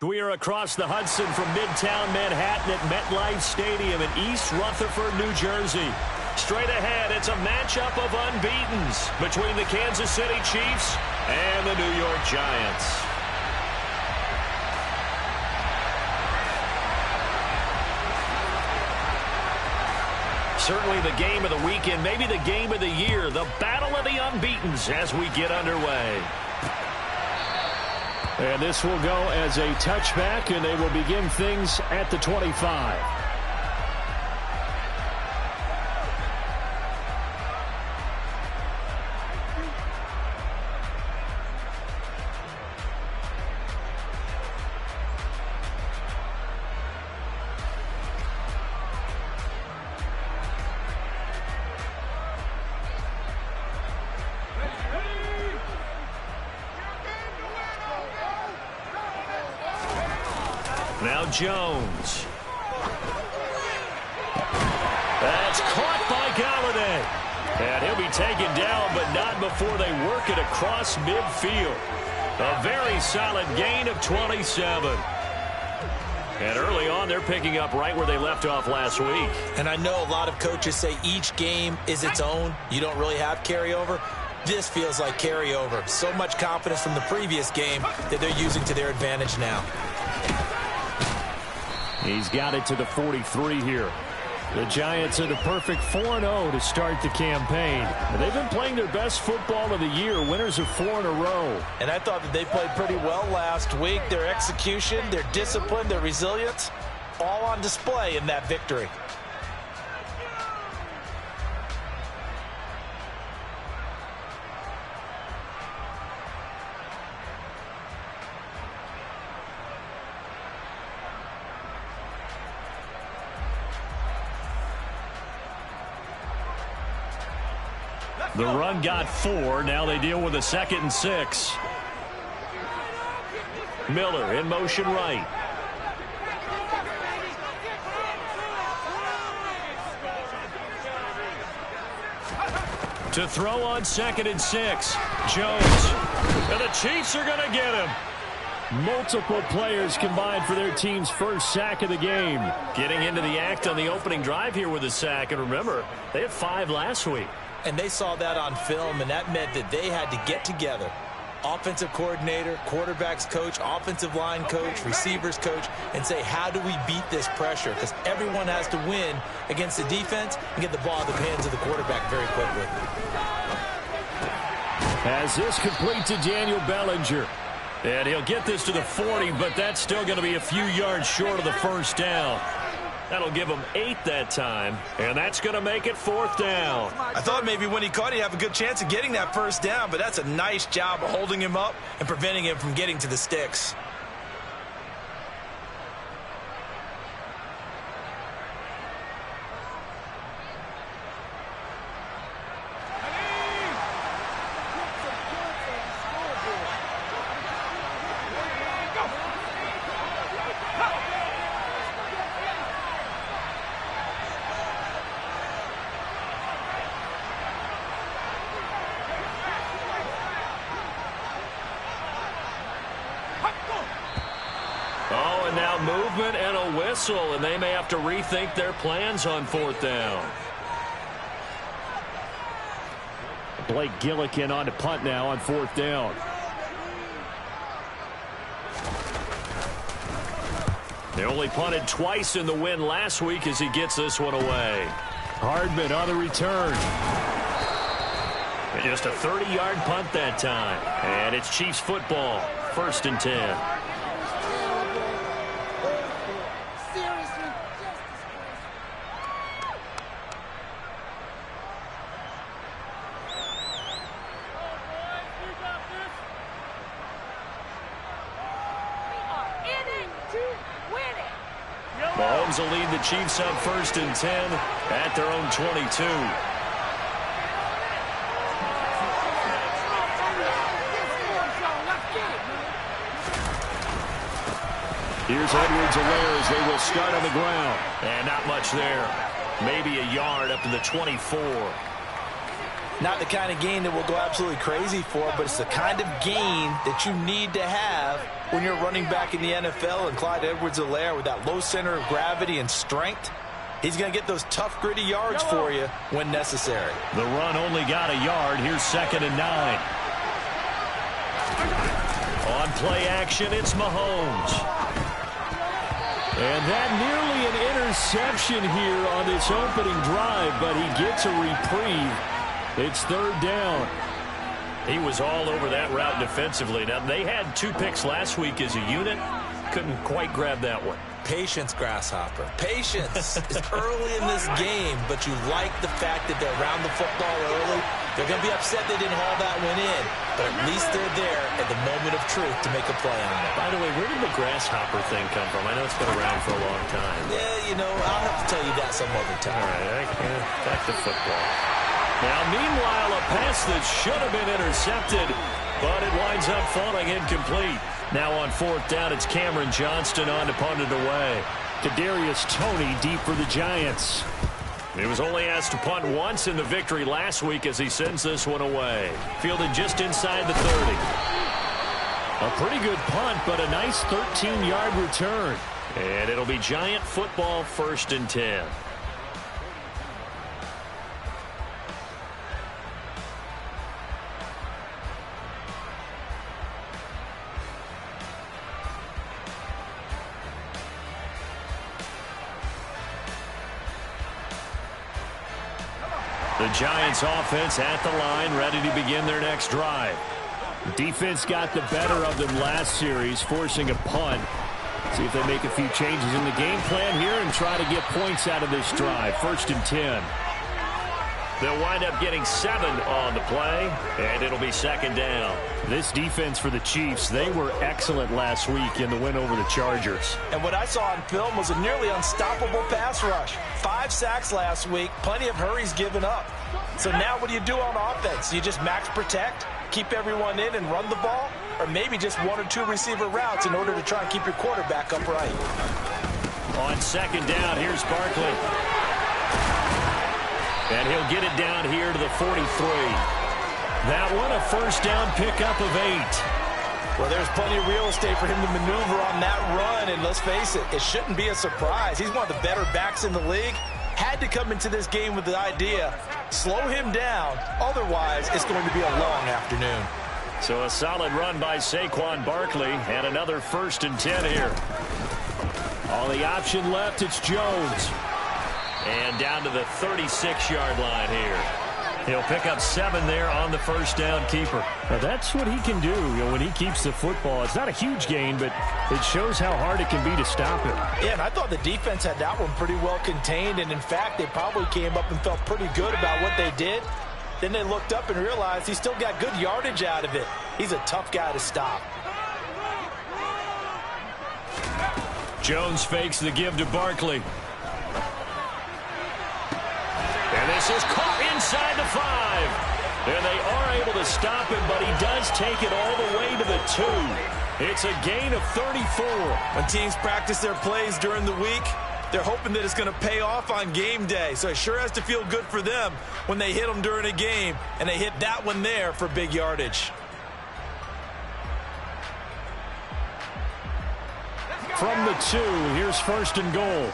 We are across the Hudson from Midtown Manhattan at MetLife Stadium in East Rutherford, New Jersey. Straight ahead, it's a matchup of unbeatens between the Kansas City Chiefs and the New York Giants. Certainly the game of the weekend, maybe the game of the year, the battle of the unbeatens as we get underway. And this will go as a touchback, and they will begin things at the 25. Now Jones. That's caught by Galladay. And he'll be taken down, but not before they work it across midfield. A very solid gain of 27. And early on, they're picking up right where they left off last week. And I know a lot of coaches say each game is its own. You don't really have carryover. This feels like carryover. So much confidence from the previous game that they're using to their advantage now. He's got it to the 43 here. The Giants are the perfect 4-0 to start the campaign. And they've been playing their best football of the year, winners of 4 in a row. And I thought that they played pretty well last week. Their execution, their discipline, their resilience, all on display in that victory. The run got 4. Now they deal with a 2nd and 6. Miller in motion right. To throw on 2nd and 6. Jones. And the Chiefs are going to get him. Multiple players combined for their team's first sack of the game. Getting into the act on the opening drive here with a sack. And remember, they had 5 last week. And they saw that on film, and that meant that they had to get together. Offensive coordinator, quarterback's coach, offensive line coach, receivers coach, and say, how do we beat this pressure? Because everyone has to win against the defense and get the ball in the hands of the quarterback very quickly. As this complete to Daniel Bellinger. And he'll get this to the 40, but that's still going to be a few yards short of the first down. That'll give him 8 that time, and that's going to make it 4th down. I thought maybe when he caught it, he'd have a good chance of getting that first down, but that's a nice job of holding him up and preventing him from getting to the sticks. Now movement and a whistle, and they may have to rethink their plans on 4th down. Blake Gillikin on to punt now on 4th down. They only punted twice in the win last week as he gets this one away. Hardman on the return. And just a 30-yard punt that time. And it's Chiefs football, 1st and 10. Mahomes will lead the Chiefs up 1st and 10 at their own 22. Here's Edwards-Helaire as they will start on the ground. And not much there. Maybe a yard up to the 24. Not the kind of gain that we'll go absolutely crazy for, but it's the kind of gain that you need to have when you're running back in the NFL. And Clyde Edwards-Helaire, with that low center of gravity and strength, he's going to get those tough, gritty yards for you when necessary. The run only got a yard. Here's 2nd and 9. On play action, it's Mahomes. And that nearly an interception here on this opening drive, but he gets a reprieve. It's 3rd down. He was all over that route defensively. Now, they had 2 picks last week as a unit. Couldn't quite grab that one. Patience, Grasshopper. Patience is early in this game, but you like the fact that they're around the football early. They're going to be upset they didn't haul that one in, but at least they're there at the moment of truth to make a play on it. By the way, where did the Grasshopper thing come from? I know it's been around for a long time. Yeah, you know, I'll have to tell you that some other time. All right, back to football. Now, meanwhile, a pass that should have been intercepted, but it winds up falling incomplete. Now on 4th down, it's Cameron Johnston on to punt it away. Kadarius Toney deep for the Giants. He was only asked to punt once in the victory last week as he sends this one away. Fielded just inside the 30. A pretty good punt, but a nice 13-yard return. And it'll be Giant football, 1st and 10. The Giants offense at the line, ready to begin their next drive. Defense got the better of them last series, forcing a punt. See if they make a few changes in the game plan here and try to get points out of this drive. 1st and 10. They'll wind up getting 7 on the play, and it'll be 2nd down. This defense for the Chiefs, they were excellent last week in the win over the Chargers. And what I saw on film was a nearly unstoppable pass rush. 5 sacks last week, plenty of hurries given up. So now what do you do on offense? You just max protect, keep everyone in and run the ball, or maybe just 1 or 2 receiver routes in order to try and keep your quarterback upright. On 2nd down, here's Barkley. And he'll get it down here to the 43. That one a 1st down pickup of 8. Well, there's plenty of real estate for him to maneuver on that run, and let's face it, it shouldn't be a surprise. He's one of the better backs in the league. Had to come into this game with the idea, slow him down, otherwise it's going to be a long afternoon. So a solid run by Saquon Barkley, and another 1st and 10 here. All the option left, it's Jones. And down to the 36-yard line here. He'll pick up 7 there on the 1st down keeper. Now that's what he can do, when he keeps the football. It's not a huge gain, but it shows how hard it can be to stop him. Yeah, and I thought the defense had that one pretty well contained, and in fact, they probably came up and felt pretty good about what they did. Then they looked up and realized he still got good yardage out of it. He's a tough guy to stop. Jones fakes the give to Barkley. And this is caught inside the 5. And they are able to stop him, but he does take it all the way to the 2. It's a gain of 34. When teams practice their plays during the week, they're hoping that it's going to pay off on game day. So it sure has to feel good for them when they hit them during a game, and they hit that one there for big yardage. From the 2, here's 1st and goal.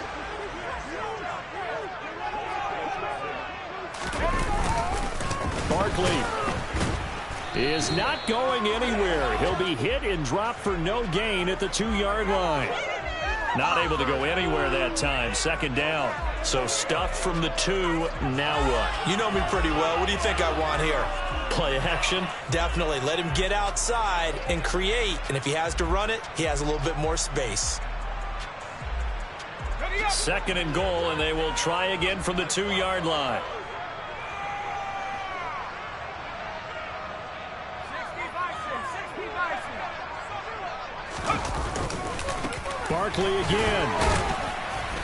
Barkley is not going anywhere. He'll be hit and dropped for no gain at the 2-yard line. Not able to go anywhere that time. 2nd down. So stuffed from the 2. Now what? You know me pretty well. What do you think I want here? Play action? Definitely. Let him get outside and create. And if he has to run it, he has a little bit more space. 2nd and goal, and they will try again from the 2-yard line. Barkley again.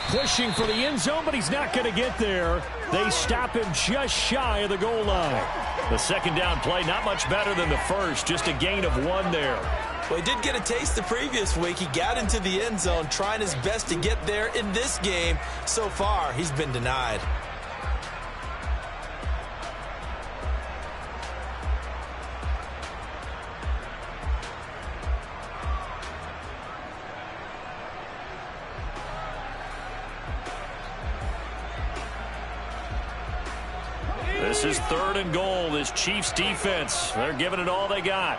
Pushing for the end zone, but he's not going to get there. They stop him just shy of the goal line. The 2nd down play, not much better than the first. Just a gain of 1 there. Well, he did get a taste the previous week. He got into the end zone, trying his best to get there in this game. So far, he's been denied. This is 3rd and goal. This Chiefs defense, they're giving it all they got.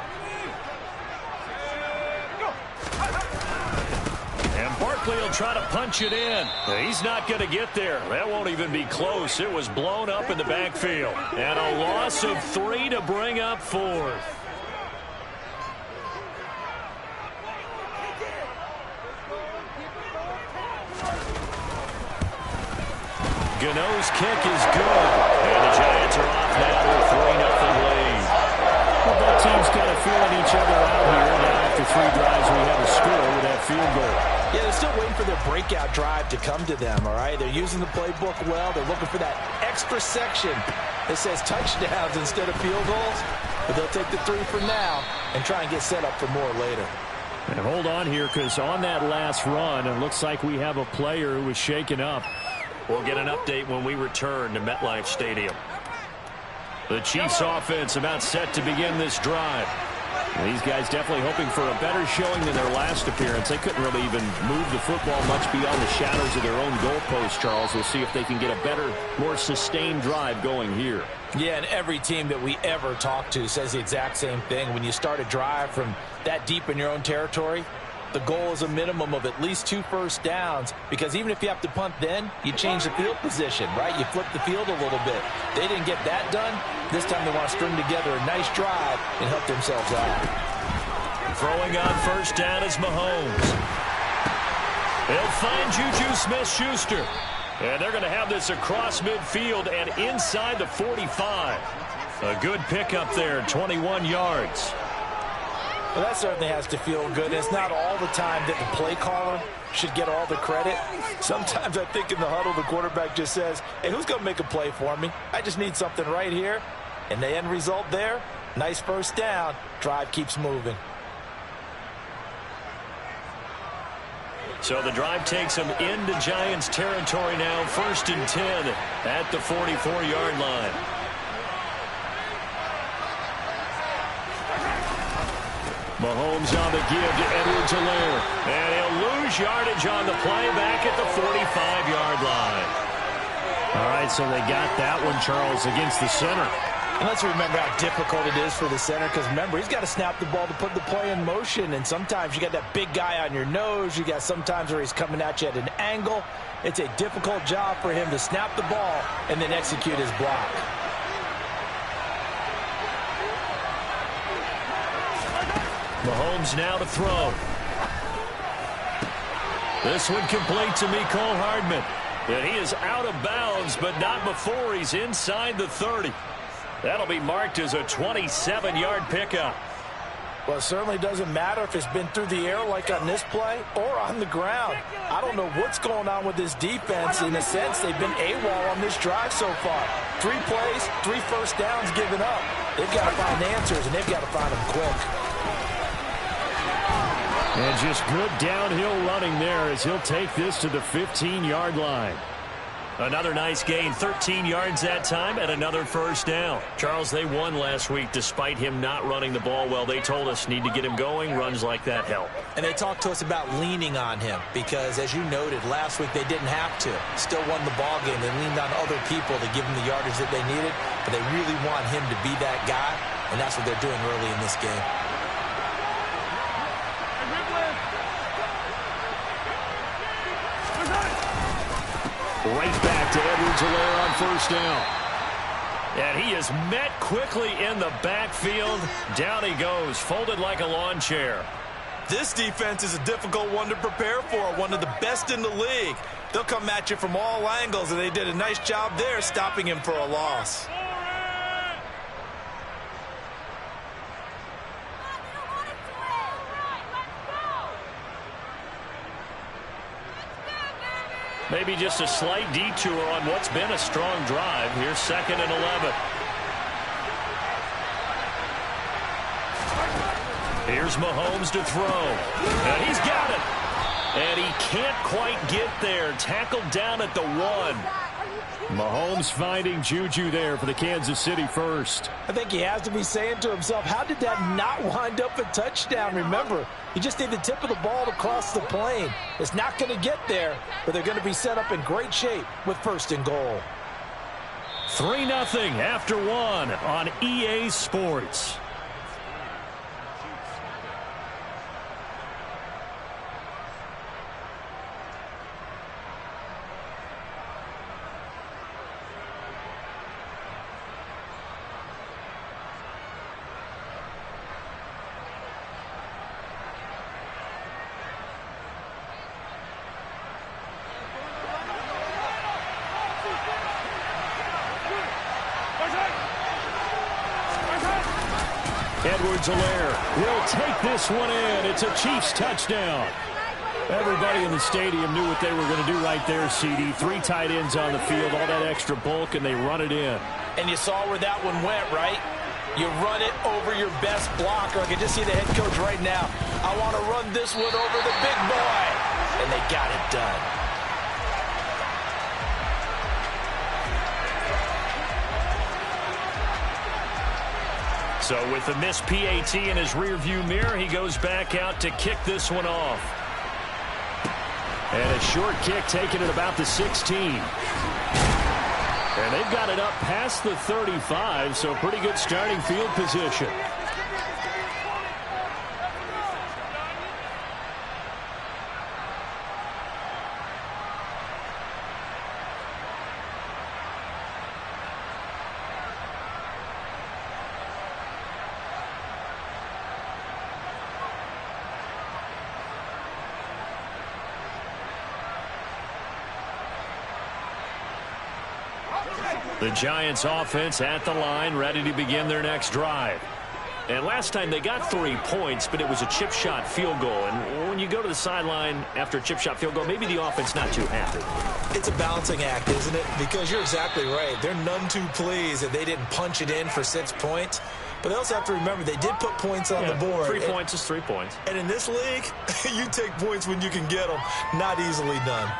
And Barkley will try to punch it in. He's not going to get there. That won't even be close. It was blown up in the backfield. And a loss of 3 to bring up 4th. Gano's kick is good. And the Giants are off now to a 3-0 lead. Well, both teams kind of feeling each other out here. Now after 3 drives, we have a score with that field goal. Yeah, they're still waiting for their breakout drive to come to them, all right? They're using the playbook well. They're looking for that extra section that says touchdowns instead of field goals. But they'll take the 3 for now and try and get set up for more later. And hold on here, because on that last run, it looks like we have a player who was shaken up. We'll get an update when we return to MetLife Stadium. The Chiefs offense about set to begin this drive. And these guys definitely hoping for a better showing than their last appearance. They couldn't really even move the football much beyond the shadows of their own goalpost, Charles. We'll see if they can get a better, more sustained drive going here. Yeah, and every team that we ever talk to says the exact same thing. When you start a drive from that deep in your own territory, the goal is a minimum of at least 2 first downs, because even if you have to punt then, you change the field position, right? You flip the field a little bit. They didn't get that done. This time they want to string together a nice drive and help themselves out. Throwing on first down is Mahomes. They'll find Juju Smith-Schuster. And they're going to have this across midfield and inside the 45. A good pickup there, 21 yards. Well, that certainly has to feel good. It's not all the time that the play caller should get all the credit. Sometimes I think in the huddle, the quarterback just says, hey, who's going to make a play for me? I just need something right here. And the end result there, nice first down. Drive keeps moving. So the drive takes them into Giants territory now. 1st and 10 at the 44-yard line. Mahomes on the give to Yr2. And he'll lose yardage on the play back at the 45-yard line. All right, so they got that one, Charles, against the center. And let's remember how difficult it is for the center, because remember, he's got to snap the ball to put the play in motion. And sometimes you got that big guy on your nose. You got sometimes where he's coming at you at an angle. It's a difficult job for him to snap the ball and then execute his block. Mahomes now to throw. This one complete to Mecole Hardman. And he is out of bounds, but not before he's inside the 30. That'll be marked as a 27-yard pickup. Well, it certainly doesn't matter if it's been through the air like on this play or on the ground. I don't know what's going on with this defense. In a sense, they've been AWOL on this drive so far. 3 plays, 3 first downs given up. They've got to find answers, and they've got to find them quick. And just good downhill running there as he'll take this to the 15-yard line. Another nice gain, 13 yards that time, and another first down. Charles, they won last week despite him not running the ball well. They told us need to get him going. Runs like that help. And they talked to us about leaning on him because, as you noted, last week they didn't have to. Still won the ball game. They leaned on other people to give them the yardage that they needed, but they really want him to be that guy, and that's what they're doing early in this game. Right back to Yr2 on first down. And he is met quickly in the backfield. Down he goes, folded like a lawn chair. This defense is a difficult one to prepare for, one of the best in the league. They'll come at you from all angles, and they did a nice job there stopping him for a loss. Maybe just a slight detour on what's been a strong drive. Here's 2nd and 11. Here's Mahomes to throw. And he's got it. And he can't quite get there. Tackled down at the 1. Mahomes finding Juju there for the Kansas City first. I think he has to be saying to himself, how did that not wind up a touchdown? Remember, he just need the tip of the ball to cross the plane. It's not going to get there, but they're going to be set up in great shape with 1st and goal. 3-0 after 1 on EA Sports. Edwards-Helaire will take this one in. It's a Chiefs touchdown. Everybody in the stadium knew what they were going to do right there, CD. 3 tight ends on the field, all that extra bulk, and they run it in. And you saw where that one went, right? You run it over your best blocker. I can just see the head coach right now. I want to run this one over the big boy. And they got it done. So with the missed PAT in his rearview mirror, he goes back out to kick this one off. And a short kick taken at about the 16. And they've got it up past the 35, so pretty good starting field position. The Giants offense at the line, ready to begin their next drive. And last time they got 3 points, but it was a chip shot field goal. And when you go to the sideline after a chip shot field goal, maybe the offense not too happy. It's a balancing act, isn't it? Because you're exactly right. They're none too pleased that they didn't punch it in for 6 points. But they also have to remember they did put points on the board. 3 points is 3 points. And in this league, you take points when you can get them. Not easily done.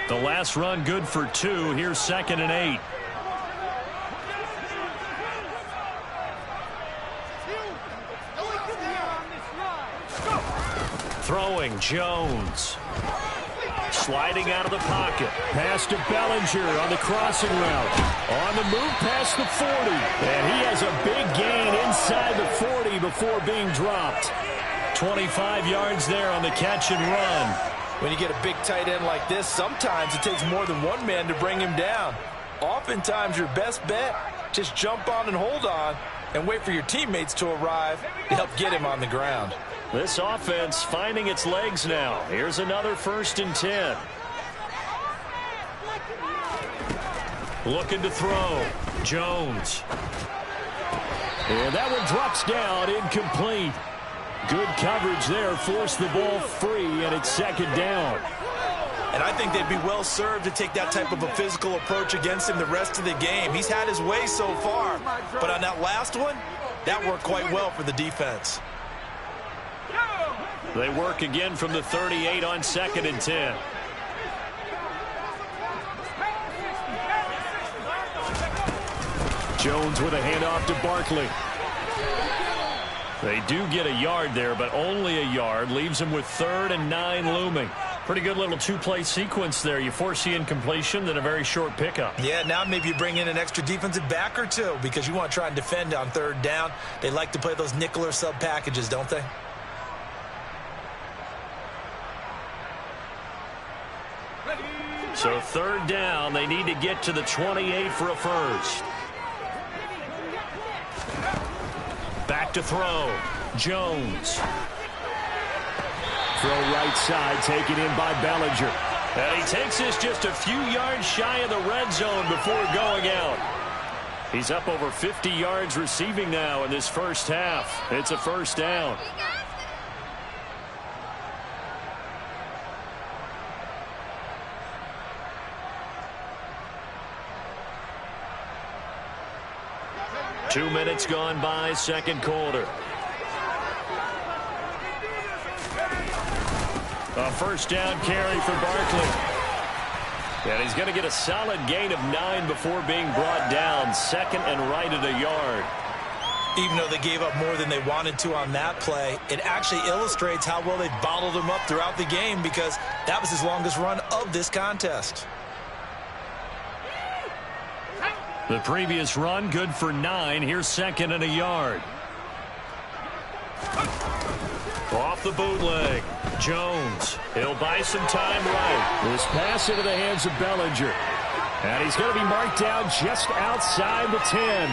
The last run good for 2. Here's 2nd and 8. Throwing Jones. Sliding out of the pocket. Pass to Bellinger on the crossing route. On the move past the 40. And he has a big gain inside the 40 before being dropped. 25 yards there on the catch and run. When you get a big tight end like this, sometimes it takes more than one man to bring him down. Oftentimes, your best bet, just jump on and hold on and wait for your teammates to arrive to help get him on the ground. This offense finding its legs now. Here's another 1st and 10. Looking to throw. Jones. And that one drops down, incomplete. Good coverage there, forced the ball free, and it's 2nd down. And I think they'd be well served to take that type of a physical approach against him the rest of the game. He's had his way so far, but on that last one, that worked quite well for the defense. They work again from the 38 on 2nd and 10. Jones with a handoff to Barkley. They do get a yard there, but only a yard. Leaves them with 3rd and 9 looming. Pretty good little 2-play sequence there. You force the incompletion, then a very short pickup. Yeah, now maybe you bring in an extra defensive back or 2 because you want to try and defend on 3rd down. They like to play those nickel or sub packages, don't they? So 3rd down, they need to get to the 28 for a 1st. Back to throw. Jones. Throw right side, taken in by Bellinger. And he takes this just a few yards shy of the red zone before going out. He's up over 50 yards receiving now in this first half. It's a 1st down. Two minutes gone by, 2nd quarter. A 1st down carry for Barkley. And he's going to get a solid gain of 9 before being brought down. Second and right at a yard. Even though they gave up more than they wanted to on that play, it actually illustrates how well they bottled him up throughout the game, because that was his longest run of this contest. The previous run good for 9. Here's second and a yard. Off the bootleg. Jones. He'll buy some time right. This pass into the hands of Bellinger. And he's going to be marked down just outside the 10.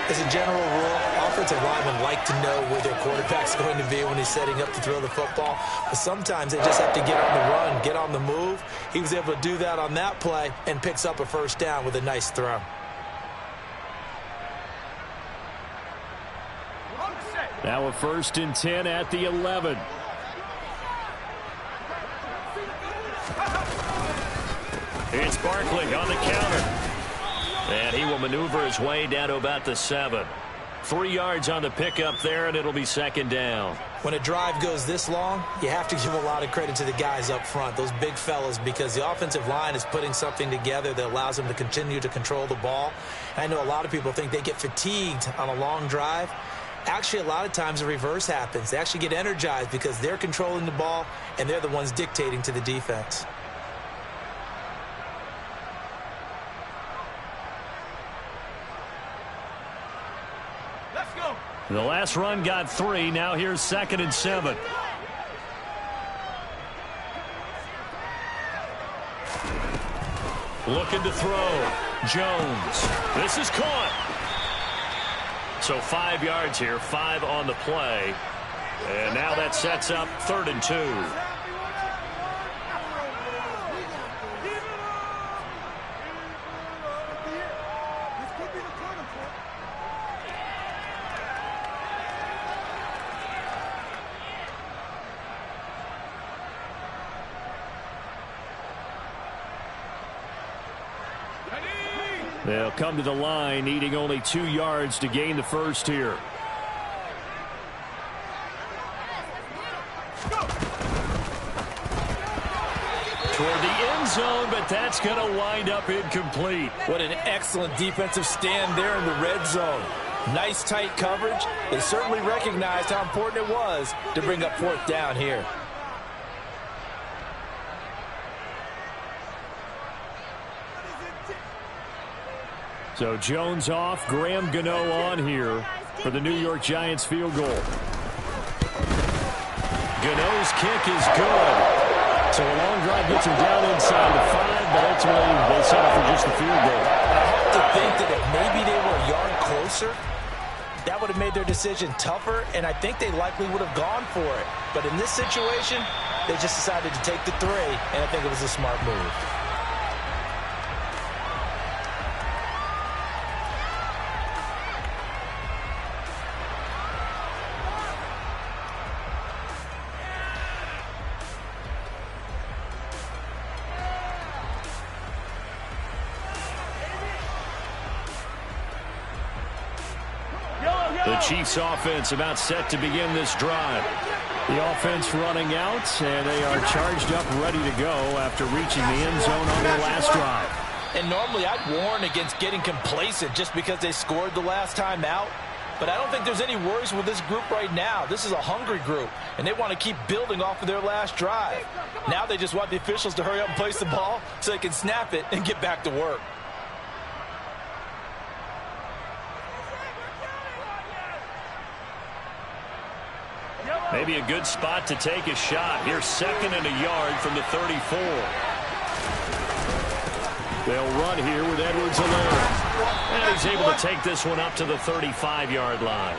As a general rule, offensive linemen like to know where their quarterback's going to be when he's setting up to throw the football. But sometimes they just have to get on the run, get on the move. He was able to do that on that play and picks up a first down with a nice throw. Now a 1st and 10 at the 11. It's Barkley on the counter. And he will maneuver his way down to about the 7. 3 yards on the pickup there, and it'll be second down. When a drive goes this long, you have to give a lot of credit to the guys up front, those big fellas, because the offensive line is putting something together that allows them to continue to control the ball. I know a lot of people think they get fatigued on a long drive. Actually, a lot of times the reverse happens. They actually get energized because they're controlling the ball, and they're the ones dictating to the defense. The last run got 3. Now here's second and 7. Looking to throw. Jones. This is caught. So 5 yards here, 5 on the play. And now that sets up 3rd and 2. They'll come to the line, needing only 2 yards to gain the first here. Toward the end zone, but that's going to wind up incomplete. What an excellent defensive stand there in the red zone. Nice tight coverage. They certainly recognized how important it was to bring up 4th down here. So Jones off, Graham Gano on here for the New York Giants field goal. Gano's kick is good. So a long drive gets him down inside the 5, but ultimately they settle for just the field goal. I have to think that if maybe they were a yard closer, that would have made their decision tougher, and I think they likely would have gone for it. But in this situation, they just decided to take the 3, and I think it was a smart move. The Chiefs offense about set to begin this drive. The offense running out, and they are charged up, ready to go after reaching the end zone on their last drive. And normally I'd warn against getting complacent just because they scored the last time out. But I don't think there's any worries with this group right now. This is a hungry group, and they want to keep building off of their last drive. Now they just want the officials to hurry up and place the ball so they can snap it and get back to work. Maybe a good spot to take a shot. Here's second and a yard from the 34. They'll run here with Edwards-Helaire. And he's able to take this one up to the 35-yard line.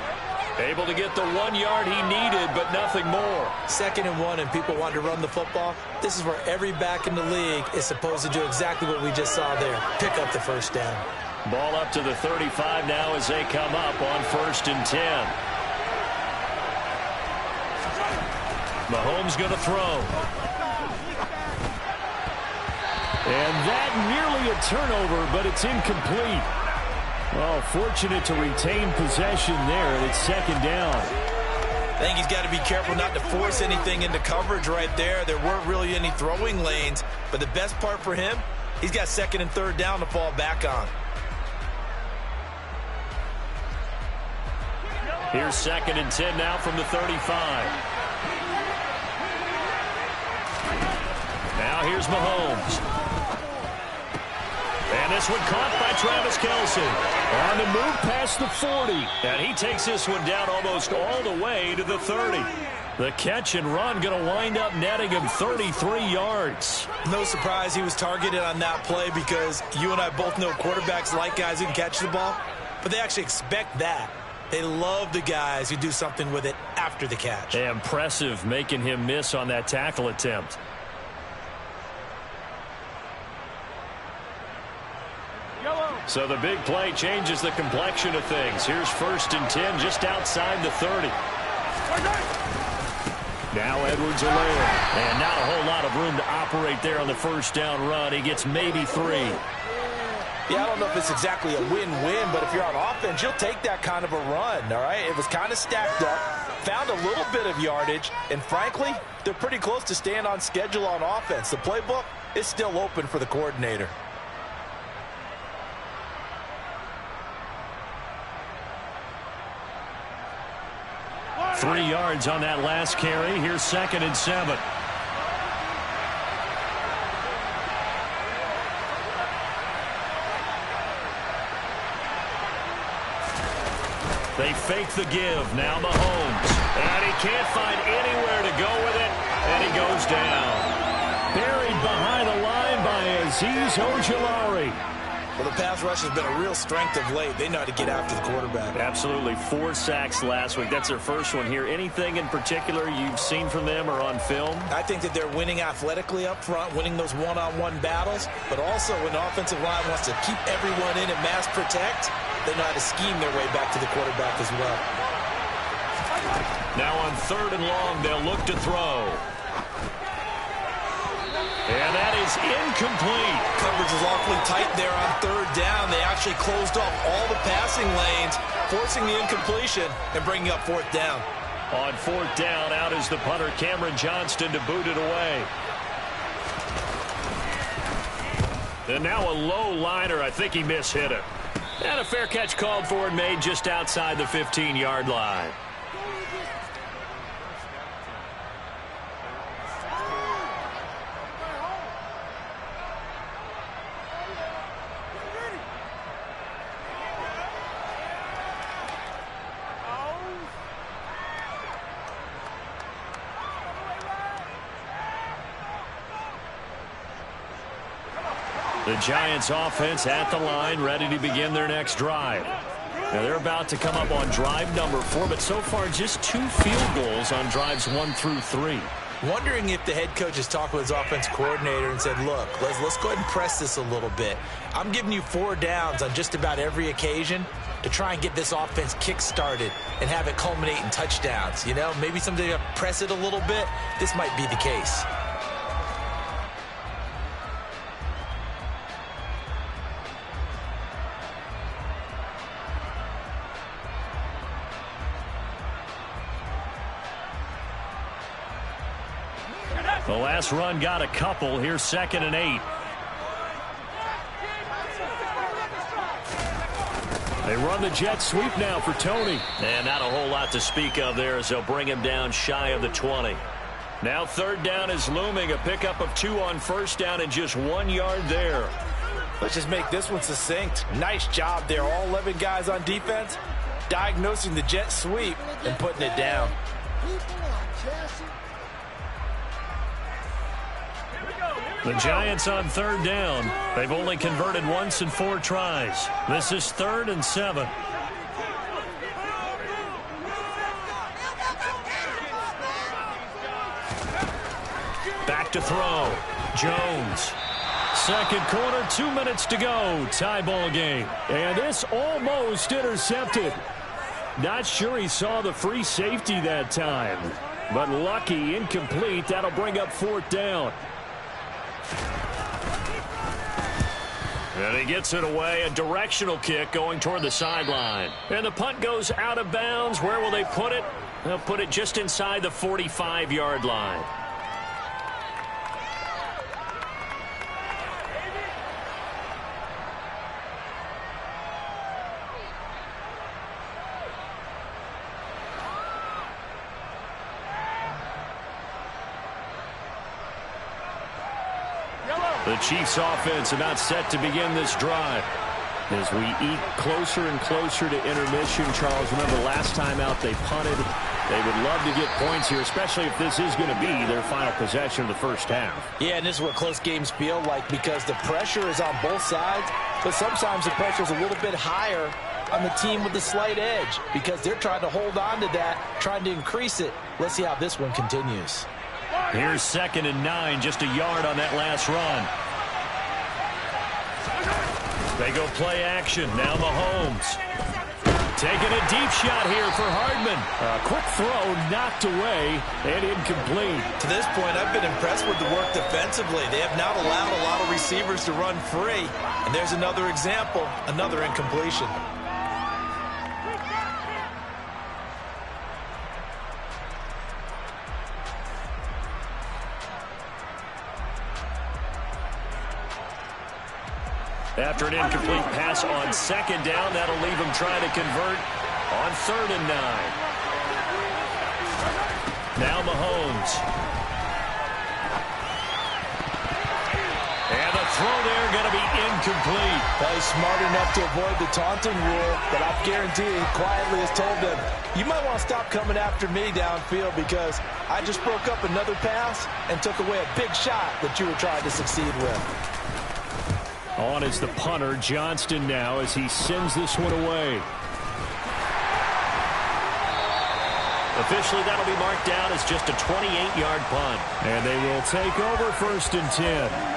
Able to get the 1 yard he needed, but nothing more. 2nd and 1, and people want to run the football. This is where every back in the league is supposed to do exactly what we just saw there. Pick up the first down. Ball up to the 35 now as they come up on 1st and 10. Mahomes going to throw. And that nearly a turnover, but it's incomplete. Well, fortunate to retain possession there, and it's 2nd down. I think he's got to be careful not to force anything into coverage right there. There weren't really any throwing lanes, but the best part for him, he's got 2nd and 3rd down to fall back on. Here's 2nd and 10 now from the 35. Now here's Mahomes. And this one caught by Travis Kelce. On the move past the 40. And he takes this one down almost all the way to the 30. The catch and run going to wind up netting him 33 yards. No surprise he was targeted on that play because you and I both know quarterbacks like guys who can catch the ball, but they actually expect that. They love the guys who do something with it after the catch. Impressive making him miss on that tackle attempt. So the big play changes the complexion of things. Here's 1st and 10 just outside the 30. Now Edwards-Helaire. And not a whole lot of room to operate there on the 1st down run. He gets maybe 3. Yeah, I don't know if it's exactly a win-win, but if you're on offense, you'll take that kind of a run, all right? It was kind of stacked up, found a little bit of yardage, and frankly, they're pretty close to staying on schedule on offense. The playbook is still open for the coordinator. Three yards on that last carry. Here's 2nd and 7. They fake the give. Now Mahomes. And he can't find anywhere to go with it. And he goes down. Buried behind the line by Azeez Ojulari. Well, the pass rush has been a real strength of late. They know how to get after the quarterback. Absolutely. 4 sacks last week. That's their first one here. Anything in particular you've seen from them or on film? I think that they're winning athletically up front, winning those one-on-one battles, but also when the offensive line wants to keep everyone in and mass protect, they know how to scheme their way back to the quarterback as well. Now on 3rd and long, they'll look to throw. And that is incomplete. Coverage was awfully tight there on 3rd down. They actually closed off all the passing lanes, forcing the incompletion and bringing up 4th down. On 4th down, out is the punter, Cameron Johnston, to boot it away. And now a low liner. I think he mishit it. And a fair catch called for and made just outside the 15-yard line. The Giants offense at the line, ready to begin their next drive. Now they're about to come up on drive number 4, but so far just 2 field goals on drives 1 through 3. Wondering if the head coach has talked with his offense coordinator and said, look, let's go ahead and press this a little bit. I'm giving you 4 downs on just about every occasion to try and get this offense kick-started and have it culminate in touchdowns. You know, maybe someday you press it a little bit. This might be the case. The last run got a couple. Here's 2nd and 8. They run the jet sweep now for Tony. And not a whole lot to speak of there as they'll bring him down shy of the 20. Now 3rd down is looming. A pickup of 2 on 1st down and just 1 yard there. Let's just make this one succinct. Nice job there. All 11 guys on defense diagnosing the jet sweep and putting it down. The Giants on 3rd down. They've only converted once in 4 tries. This is 3rd and 7. Back to throw. Jones. 2nd quarter, 2 minutes to go. Tie ball game. And this almost intercepted. Not sure he saw the free safety that time. But lucky, incomplete. That'll bring up 4th down. And he gets it away. A directional kick going toward the sideline. And the punt goes out of bounds. Where will they put it? They'll put it just inside the 45-yard line. The Chiefs offense about set to begin this drive. As we eke closer and closer to intermission, Charles, remember last time out they punted. They would love to get points here, especially if this is going to be their final possession of the first half. Yeah, and this is what close games feel like because the pressure is on both sides, but sometimes the pressure is a little bit higher on the team with the slight edge because they're trying to hold on to that, trying to increase it. Let's see how this one continues. Here's 2nd and 9, just a yard on that last run. They go play action. Now Mahomes. Taking a deep shot here for Hardman. A quick throw knocked away and incomplete. To this point, I've been impressed with the work defensively. They have not allowed a lot of receivers to run free. And there's another example, another incompletion. After an incomplete pass on 2nd down, that'll leave him trying to convert on 3rd and 9. Now Mahomes. And the throw there going to be incomplete. Well, he's smart enough to avoid the taunting rule, but I guarantee he quietly has told them, you might want to stop coming after me downfield because I just broke up another pass and took away a big shot that you were trying to succeed with. On is the punter, Johnston, now as he sends this one away. Officially, that'll be marked down as just a 28-yard punt. And they will take over 1st and 10.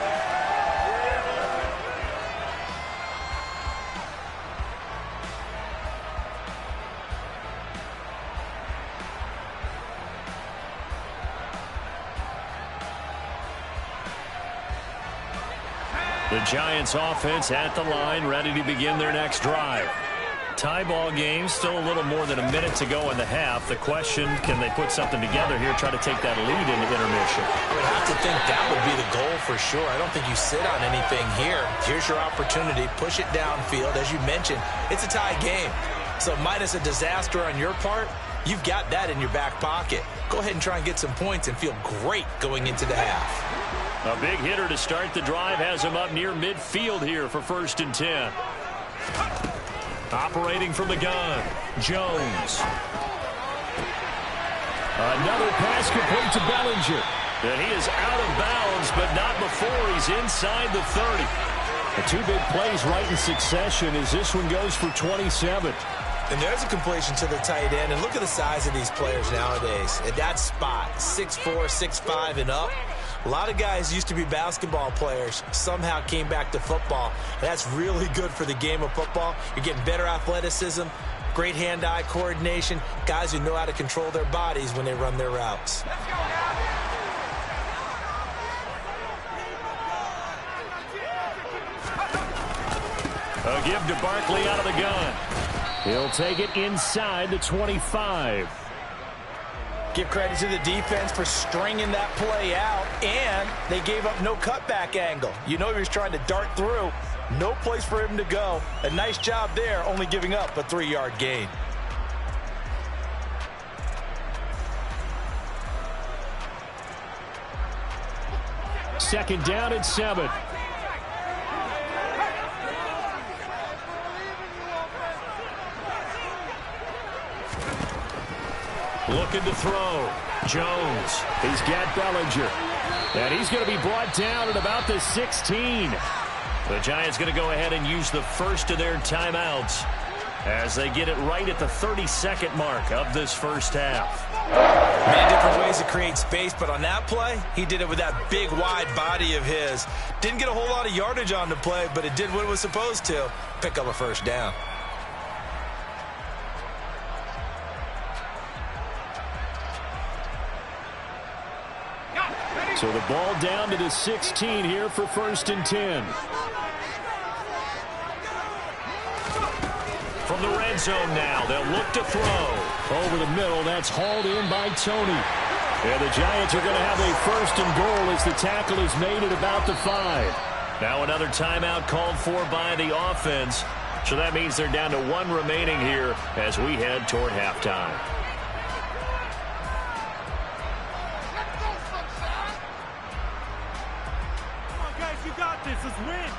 The Giants offense at the line, ready to begin their next drive. Tie ball game, still a little more than a minute to go in the half. The question, can they put something together here, try to take that lead into intermission? I would have to think that would be the goal for sure. I don't think you sit on anything here. Here's your opportunity. Push it downfield. As you mentioned, it's a tie game. So minus a disaster on your part, you've got that in your back pocket. Go ahead and try and get some points and feel great going into the half. A big hitter to start the drive has him up near midfield here for 1st and 10. Operating from the gun, Jones. Another pass complete to Bellinger. And he is out of bounds, but not before he's inside the 30. The 2 big plays right in succession as this one goes for 27. And there's a completion to the tight end. And look at the size of these players nowadays. At that spot, 6'4", 6'5", and up. A lot of guys used to be basketball players, somehow came back to football. That's really good for the game of football. You're getting better athleticism, great hand-eye coordination, guys who know how to control their bodies when they run their routes. A give to Barkley out of the gun. He'll take it inside the 25. Give credit to the defense for stringing that play out, and they gave up no cutback angle. You know he was trying to dart through. No place for him to go. A nice job there, only giving up a 3-yard gain. Second down and 7. Looking to throw. Jones. He's got Bellinger. And he's going to be brought down at about the 16. The Giants going to go ahead and use the first of their timeouts as they get it right at the 32nd mark of this first half. Many different ways to create space, but on that play, he did it with that big, wide body of his. Didn't get a whole lot of yardage on the play, but it did what it was supposed to. Pick up a first down. So the ball down to the 16 here for 1st and 10. From from the red zone now. They'll look to throw. Over the middle, that's hauled in by Tony. And the Giants are going to have a first and goal as the tackle is made at about the 5. Now another timeout called for by the offense. So that means they're down to 1 remaining here as we head toward halftime. Come on, guys, you got this. Let's win.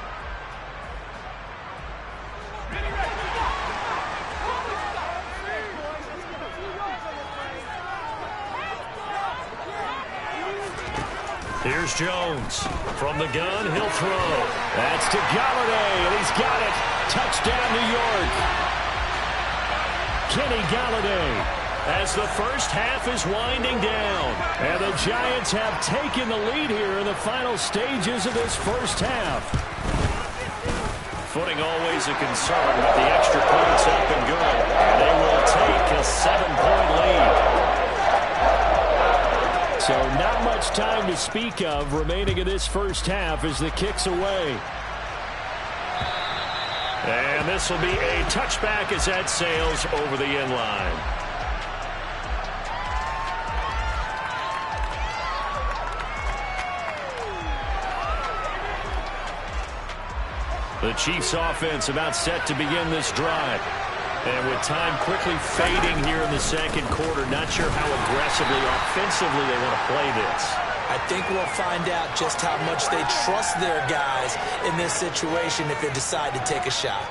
Here's Jones. From the gun, he'll throw. That's to Galladay, and he's got it. Touchdown, New York. Kenny Galladay as the first half is winding down. And the Giants have taken the lead here in the final stages of this first half. Footing always a concern, but the extra points up and good. And they will take a 7-point lead. So not much time to speak of remaining in this first half as the kick's away. And this will be a touchback as that sails over the end line. The Chiefs offense about set to begin this drive. And with time quickly fading here in the second quarter, not sure how aggressively, offensively they want to play this. I think we'll find out just how much they trust their guys in this situation if they decide to take a shot.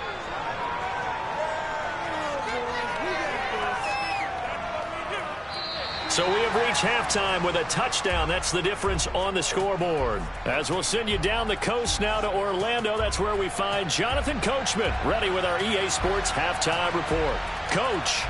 So we have reached halftime with a touchdown. That's the difference on the scoreboard. As we'll send you down the coast now to Orlando, that's where we find Jonathan Coachman, ready with our EA Sports halftime report. Coach.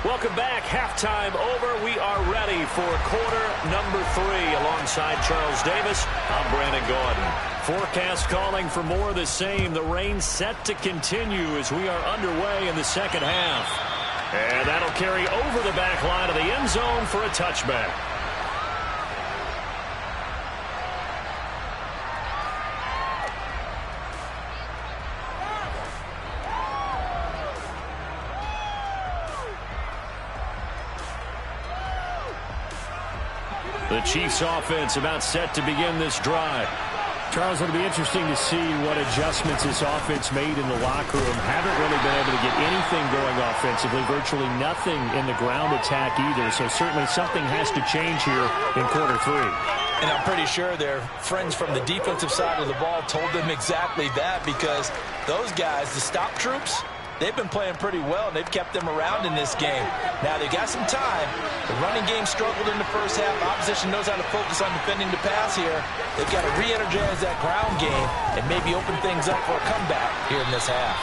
Welcome back. Halftime over. We are ready for quarter number 3. Alongside Charles Davis, I'm Brandon Gaudin. Forecast calling for more of the same. The rain set to continue as we are underway in the second half. And that'll carry over the back line of the end zone for a touchback. The Chiefs offense about set to begin this drive. Charles, it'll be interesting to see what adjustments this offense made in the locker room. Haven't really been able to get anything going offensively, virtually nothing in the ground attack either. So certainly something has to change here in quarter 3. And I'm pretty sure their friends from the defensive side of the ball told them exactly that, because those guys, the stop troops, they've been playing pretty well, and they've kept them around in this game. Now, they got some time. The running game struggled in the first half. Opposition knows how to focus on defending the pass here. They've got to re-energize that ground game and maybe open things up for a comeback here in this half.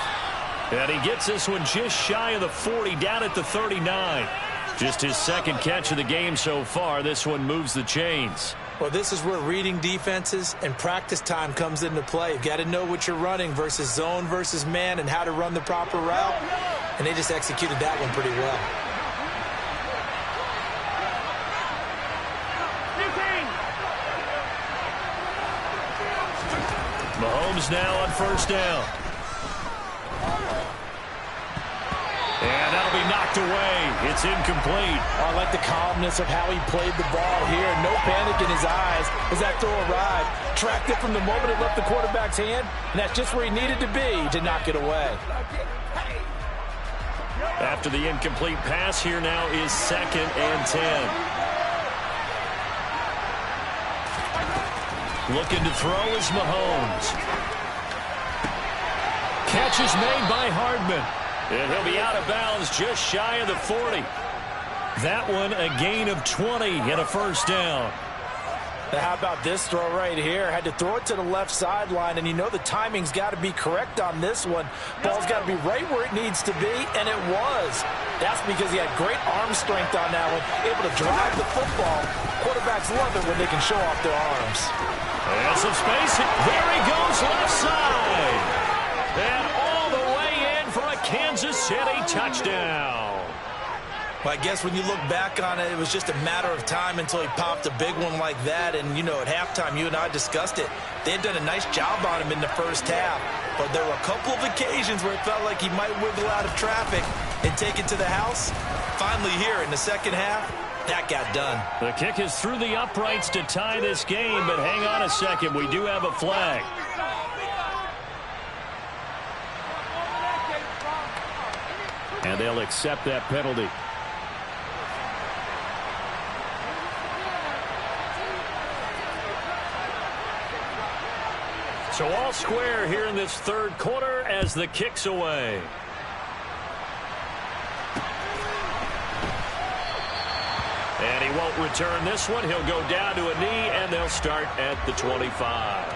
And he gets this one just shy of the 40, down at the 39. Just his second catch of the game so far. This one moves the chains. Well, this is where reading defenses and practice time comes into play. You've got to know what you're running versus zone versus man and how to run the proper route. And they just executed that one pretty well. Mahomes now on first down. And that'll be knocked away. It's incomplete. Oh, I like the calmness of how he played the ball here. No panic in his eyes as that throw arrived. Tracked it from the moment it left the quarterback's hand, and that's just where he needed to be to knock it away. After the incomplete pass, here now is 2nd and 10. Looking to throw is Mahomes. Catch is made by Hardman. And he'll be out of bounds just shy of the 40. That one a gain of 20 and a first down. Now, how about this throw right here? Had to throw it to the left sideline, and you know the timing's got to be correct on this one. Ball's got to be right where it needs to be, and it was. That's because he had great arm strength on that one, able to drive the football. Quarterbacks love it when they can show off their arms. And some space. There he goes left side. And all the way in for a Kansas City touchdown. Well, I guess when you look back on it, it was just a matter of time until he popped a big one like that. And, you know, at halftime, you and I discussed it. They had done a nice job on him in the first half. But there were a couple of occasions where it felt like he might wiggle out of traffic and take it to the house. Finally here in the second half, that got done. The kick is through the uprights to tie this game, but hang on a second. We do have a flag. And they'll accept that penalty. So all square here in this third quarter as the kick's away. And he won't return this one. He'll go down to a knee, and they'll start at the 25.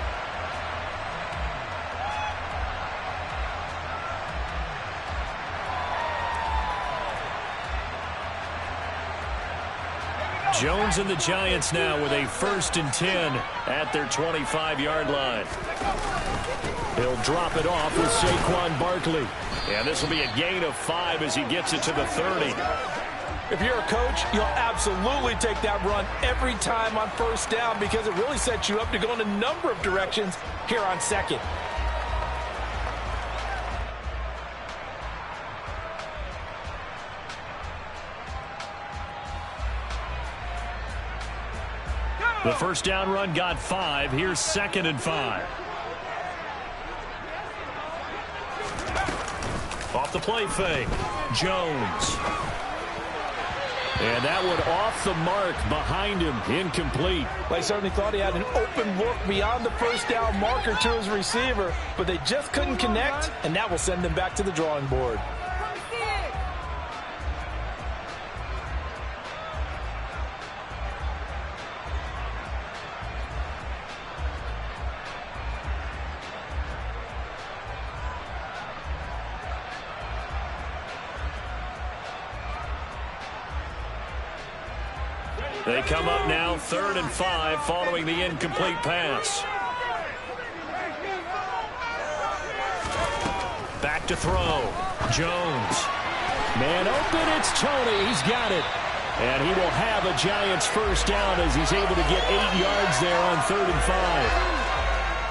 Jones and the Giants now with a 1st and 10 at their 25-yard line. He'll drop it off with Saquon Barkley. And this will be a gain of 5 as he gets it to the 30. If you're a coach, you'll absolutely take that run every time on 1st down because it really sets you up to go in a number of directions here on 2nd. The 1st down run got 5. Here's 2nd and 5. Off the play fake. Jones. And that one off the mark behind him. Incomplete. They certainly thought he had an open look beyond the 1st down marker to his receiver, but they just couldn't connect, and that will send them back to the drawing board. They come up now 3rd and 5 following the incomplete pass. Back to throw. Jones. Man open, it's Tony. He's got it. And he will have a Giants 1st down as he's able to get 8 yards there on 3rd and 5.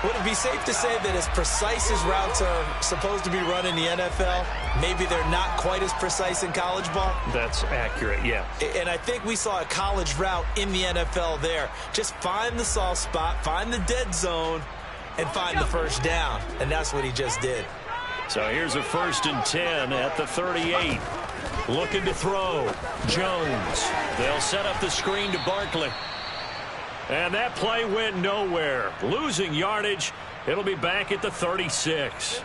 Would it be safe to say that as precise as routes are supposed to be run in the NFL, maybe they're not quite as precise in college ball? That's accurate, yeah. And I think we saw a college route in the NFL there. Just find the soft spot, find the dead zone, and find the 1st down. And that's what he just did. So here's a 1st and 10 at the 38. Looking to throw. Jones. They'll set up the screen to Barkley. And that play went nowhere. Losing yardage. It'll be back at the 36.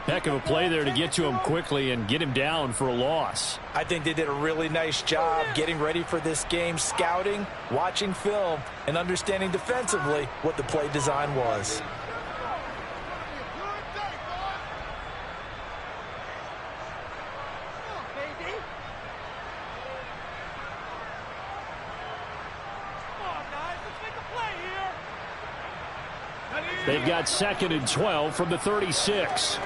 Heck of a play there to get to him quickly and get him down for a loss. I think they did a really nice job getting ready for this game, scouting, watching film, and understanding defensively what the play design was. They've got 2nd and 12 from the 36.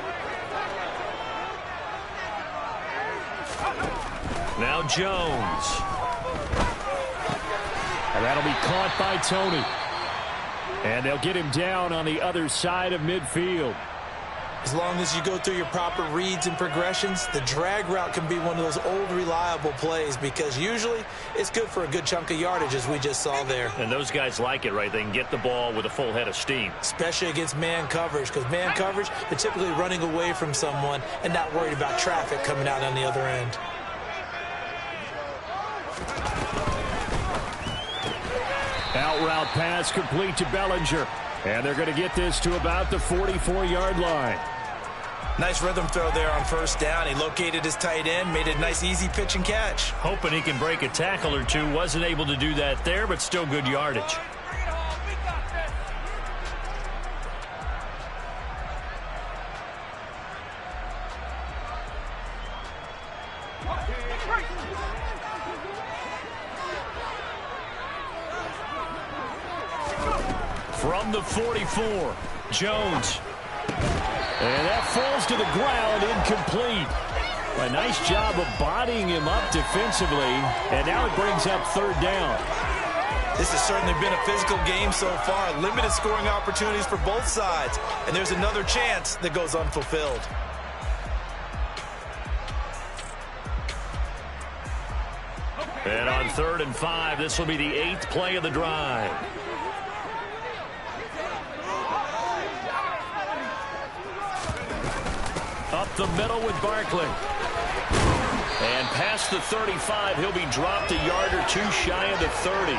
Now Jones. And that'll be caught by Tony. And they'll get him down on the other side of midfield. As long as you go through your proper reads and progressions, the drag route can be one of those old reliable plays because usually it's good for a good chunk of yardage as we just saw there. And those guys like it, right? They can get the ball with a full head of steam. Especially against man coverage because man coverage, they're typically running away from someone and not worried about traffic coming out on the other end. Out route pass complete to Bellinger. And they're going to get this to about the 44-yard line. Nice rhythm throw there on 1st down. He located his tight end, made a nice easy pitch and catch. Hoping he can break a tackle or two. Wasn't able to do that there, but still good yardage. From the 44, Jones. And that falls to the ground, incomplete. A nice job of bodying him up defensively, and now it brings up third down. This has certainly been a physical game so far. Limited scoring opportunities for both sides. And there's another chance that goes unfulfilled. And on 3rd and 5, this will be the 8th play of the drive. Up the middle with Barkley. And past the 35, he'll be dropped a yard or two shy of the 30.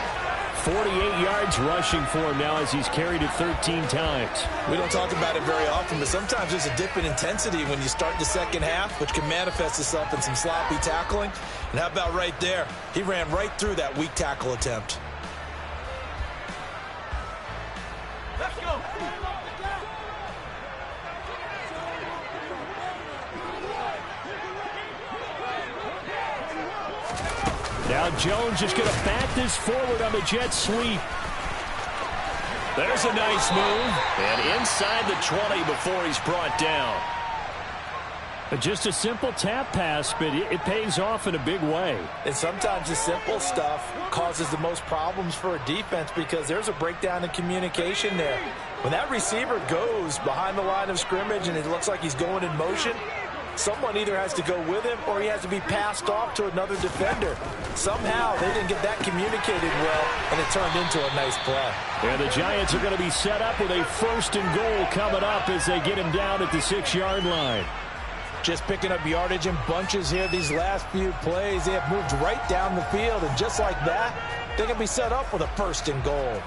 48 yards rushing for him now as he's carried it 13 times. We don't talk about it very often, but sometimes there's a dip in intensity when you start the second half, which can manifest itself in some sloppy tackling. And how about right there? He ran right through that weak tackle attempt. Let's go. Now Jones is going to bat this forward on the jet sweep. There's a nice move. And inside the 20 before he's brought down. Just a simple tap pass, but it pays off in a big way. And sometimes the simple stuff causes the most problems for a defense because there's a breakdown in communication there. When that receiver goes behind the line of scrimmage and it looks like he's going in motion, someone either has to go with him or he has to be passed off to another defender. Somehow they didn't get that communicated well, and it turned into a nice play. And the Giants are going to be set up with a 1st and goal coming up as they get him down at the 6-yard line. Just picking up yardage in bunches here these last few plays. They have moved right down the field, and just like that, they're going to be set up with a 1st and goal.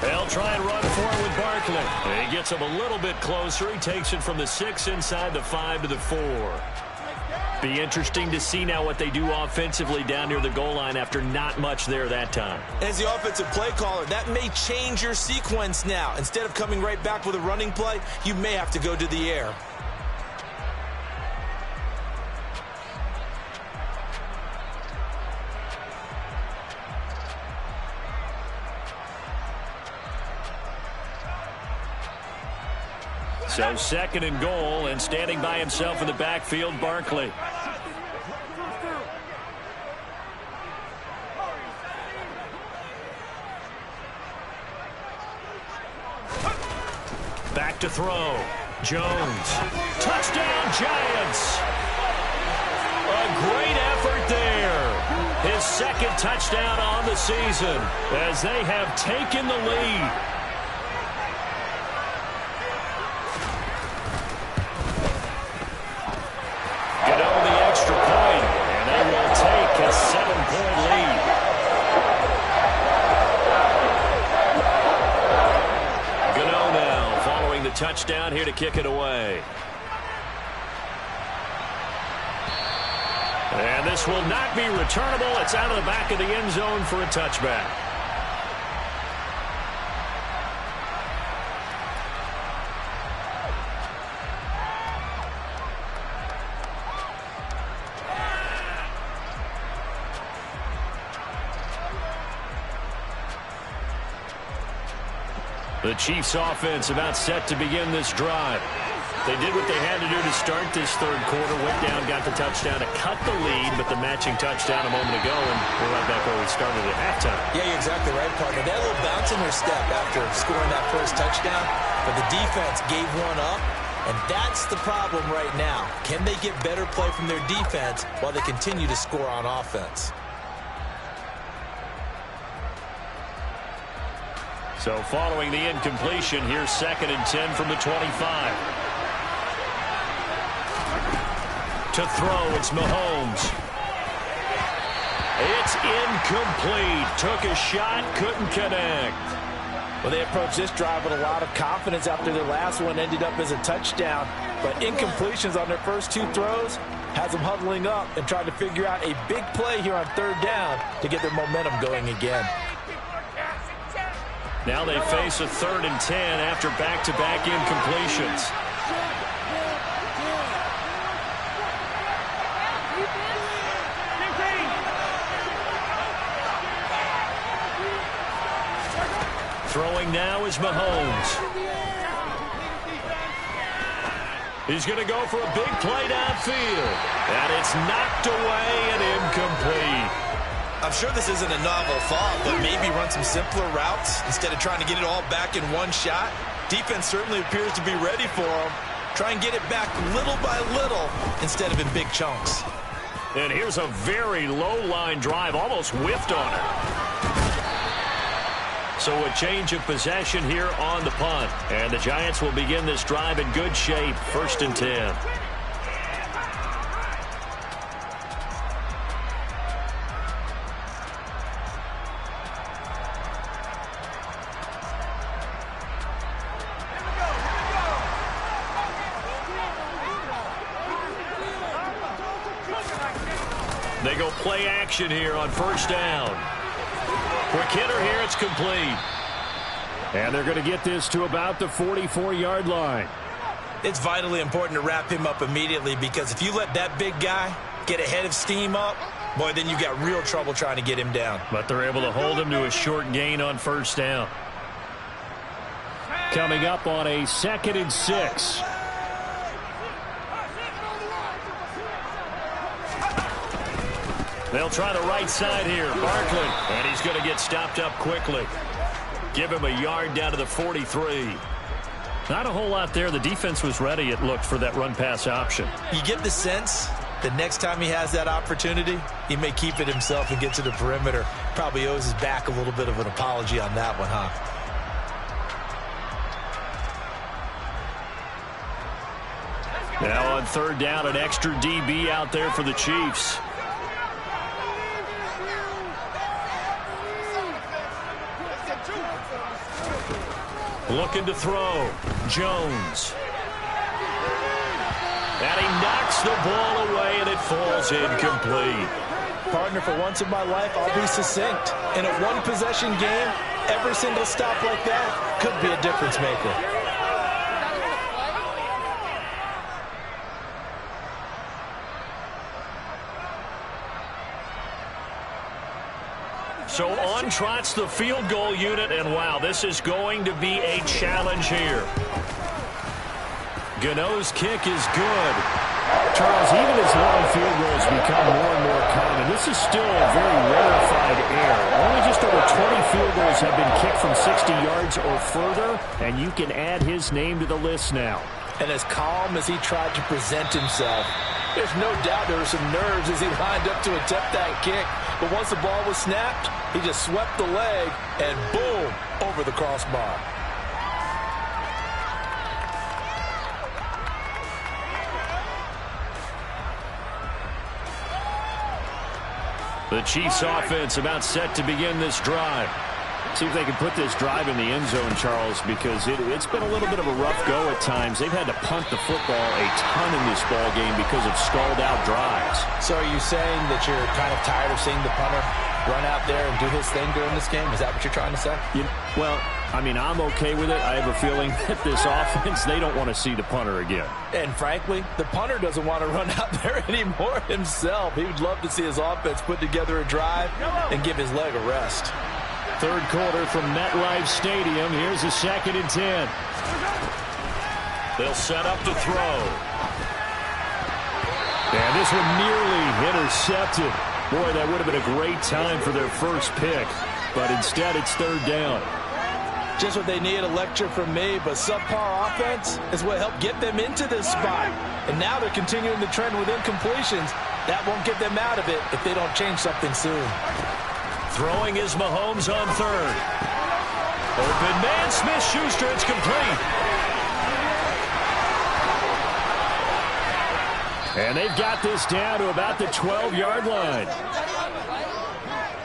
They'll try and run forward with Barkley. He gets him a little bit closer. He takes it from the 6 inside the 5 to the 4. Be interesting to see now what they do offensively down near the goal line after not much there that time. As the offensive play caller, that may change your sequence now. Instead of coming right back with a running play, you may have to go to the air. So 2nd and goal, and standing by himself in the backfield, Barkley. Back to throw. Jones. Touchdown, Giants. A great effort there. His 2nd touchdown on the season as they have taken the lead. Touchdown here to kick it away. And this will not be returnable. It's out of the back of the end zone for a touchback. The Chiefs offense about set to begin this drive. They did what they had to do to start this 3rd quarter. Went down, got the touchdown to cut the lead, but the matching touchdown a moment ago, and we're right back where we started at halftime. Yeah, you're exactly right, partner. They had a little bounce in their step after scoring that 1st touchdown, but the defense gave one up, and that's the problem right now. Can they get better play from their defense while they continue to score on offense? So following the incompletion, here's 2nd and 10 from the 25. To throw, it's Mahomes. It's incomplete. Took a shot, couldn't connect. Well, they approached this drive with a lot of confidence after their last one ended up as a touchdown. But incompletions on their first 2 throws has them huddling up and trying to figure out a big play here on 3rd down to get their momentum going again. Now they face a 3rd and 10 after back-to-back incompletions. Throwing now is Mahomes. He's going to go for a big play downfield. And it's knocked away and incomplete. I'm sure this isn't a novel thought, but maybe run some simpler routes instead of trying to get it all back in one shot. Defense certainly appears to be ready for him. Try and get it back little by little instead of in big chunks. And here's a very low-line drive, almost whiffed on it. So a change of possession here on the punt. And the Giants will begin this drive in good shape, 1st and 10. They go play action here on 1st down. Quick hitter here, it's complete. And they're going to get this to about the 44-yard line. It's vitally important to wrap him up immediately, because if you let that big guy get ahead of steam up, boy, then you got real trouble trying to get him down. But they're able to hold him to a short gain on 1st down. Coming up on a 2nd and 6. They'll try the right side here. Barkley. And he's going to get stopped up quickly. Give him a yard down to the 43. Not a whole lot there. The defense was ready, it looked, for that run-pass option. You get the sense that next time he has that opportunity, he may keep it himself and get to the perimeter. Probably owes his back a little bit of an apology on that one, huh? Now on 3rd down, an extra DB out there for the Chiefs. Looking to throw. Jones. And he knocks the ball away, and it falls incomplete. Partner, for once in my life, I'll be succinct. In a one-possession game, every single stop like that could be a difference maker. So on trots the field goal unit, and wow, this is going to be a challenge here. Gano's kick is good. Charles, even as long field goals become more and more common, this is still a very rarefied air. Only just over 20 field goals have been kicked from 60 yards or further, and you can add his name to the list now. And as calm as he tried to present himself, there's no doubt there were some nerves as he lined up to attempt that kick. But once the ball was snapped, he just swept the leg and boom, over the crossbar. The Chiefs offense about set to begin this drive. See if they can put this drive in the end zone, Charles, because it's been a little bit of a rough go at times. They've had to punt the football a ton in this ball game because of stalled-out drives. So are you saying that you're kind of tired of seeing the punter run out there and do his thing during this game? Is that what you're trying to say? Well, I mean, I'm okay with it. I have a feeling that this offense, they don't want to see the punter again. And frankly, the punter doesn't want to run out there anymore himself. He would love to see his offense put together a drive and give his leg a rest. 3rd quarter from MetLife Stadium. Here's a 2nd and 10. They'll set up to throw. And this one nearly intercepted. Boy, that would have been a great time for their first pick. But instead, it's 3rd down. Just what they need, a lecture from me, but subpar offense is what helped get them into this spot. And now they're continuing the trend with incompletions. That won't get them out of it if they don't change something soon. Throwing is Mahomes on 3rd. Open man, Smith-Schuster, it's complete. And they've got this down to about the 12-yard line.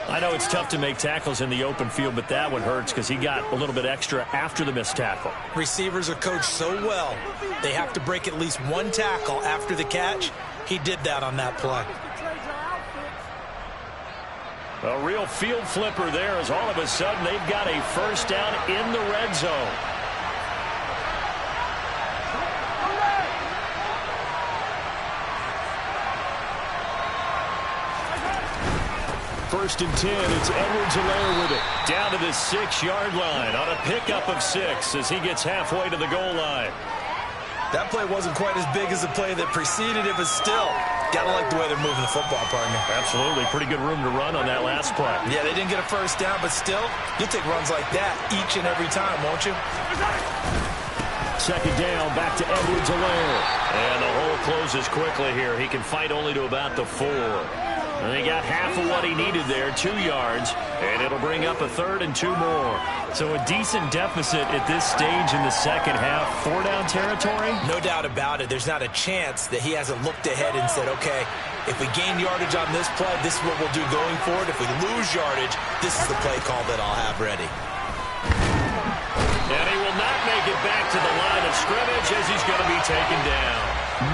I know it's tough to make tackles in the open field, but that one hurts because he got a little bit extra after the missed tackle. Receivers are coached so well, they have to break at least one tackle after the catch. He did that on that play. A real field flipper there as all of a sudden they've got a 1st down in the red zone. First and 10, it's Edwards-Helaire with it. Down to the 6-yard line on a pickup of 6 as he gets halfway to the goal line. That play wasn't quite as big as the play that preceded it, but still, gotta like the way they're moving the football, partner. Absolutely. Pretty good room to run on that last play. Yeah, they didn't get a first down, but still, you'll take runs like that each and every time, won't you? Second down, back to Edwards-Helaire. And the hole closes quickly here. He can fight only to about the 4. And he got half of what he needed there, 2 yards, and it'll bring up a 3rd and 2 more. So a decent deficit at this stage in the second half. 4-down territory? No doubt about it. There's not a chance that he hasn't looked ahead and said, okay, if we gain yardage on this play, this is what we'll do going forward. If we lose yardage, this is the play call that I'll have ready. And he will not make it back to the line of scrimmage as he's going to be taken down.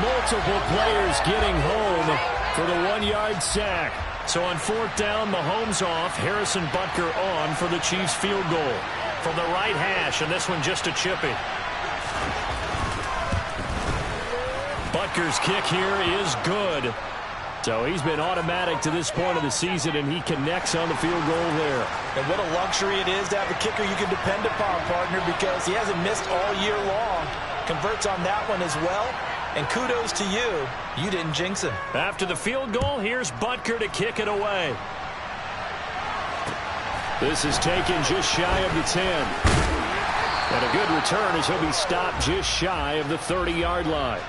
Multiple players getting home for the 1-yard sack. So on 4th down, Mahomes off, Harrison Butker on for the Chiefs field goal. From the right hash, and this one just a chippy. Butker's kick here is good. So he's been automatic to this point of the season, and he connects on the field goal there. And what a luxury it is to have a kicker you can depend upon, partner, because he hasn't missed all year long. Converts on that one as well. And kudos to you. You didn't jinx him. After the field goal, here's Butker to kick it away. This is taken just shy of the 10. And a good return as he'll be stopped just shy of the 30-yard line.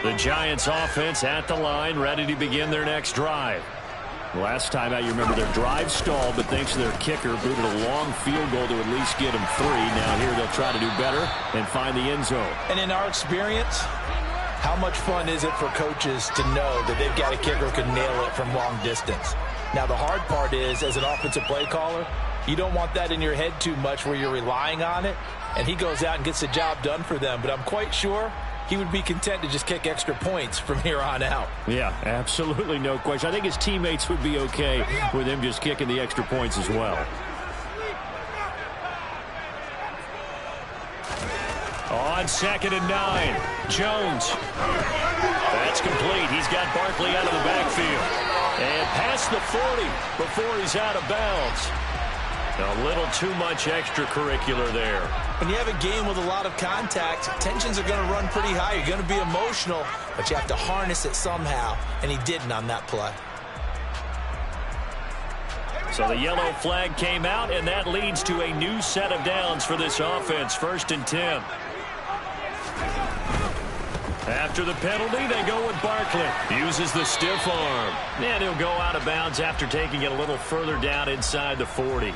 The Giants offense at the line, ready to begin their next drive. Last time out, you remember their drive stalled, but thanks to their kicker, booted a long field goal to at least get them 3. Now here they'll try to do better and find the end zone. And in our experience, how much fun is it for coaches to know that they've got a kicker who can nail it from long distance? Now the hard part is, as an offensive play caller, you don't want that in your head too much where you're relying on it, and he goes out and gets the job done for them. But I'm quite sure he would be content to just kick extra points from here on out. Yeah, absolutely no question. I think his teammates would be okay with him just kicking the extra points as well. On 2nd and 9, Jones. That's complete. He's got Barkley out of the backfield. And past the 40 before he's out of bounds. A little too much extracurricular there. When you have a game with a lot of contact, tensions are going to run pretty high. You're going to be emotional, but you have to harness it somehow, and he didn't on that play. So the yellow flag came out, and that leads to a new set of downs for this offense. 1st and 10. After the penalty, they go with Barkley. Uses the stiff arm. And he'll go out of bounds after taking it a little further down inside the 40.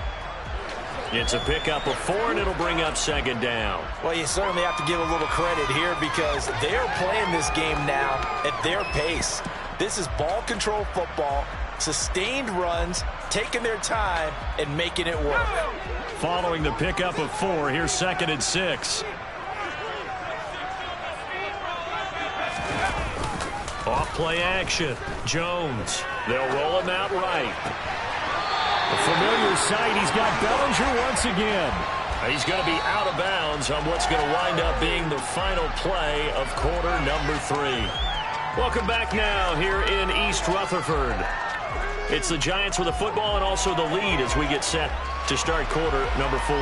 It's a pickup of 4, and it'll bring up 2nd down. Well, you certainly have to give a little credit here because they're playing this game now at their pace. This is ball control football, sustained runs, taking their time, and making it work. Following the pickup of 4, here's 2nd and 6. Off play action. Jones. They'll roll him out right. A familiar sight. He's got Bellinger once again. He's going to be out of bounds on what's going to wind up being the final play of quarter number 3. Welcome back now here in East Rutherford. It's the Giants with the football and also the lead as we get set to start quarter number 4.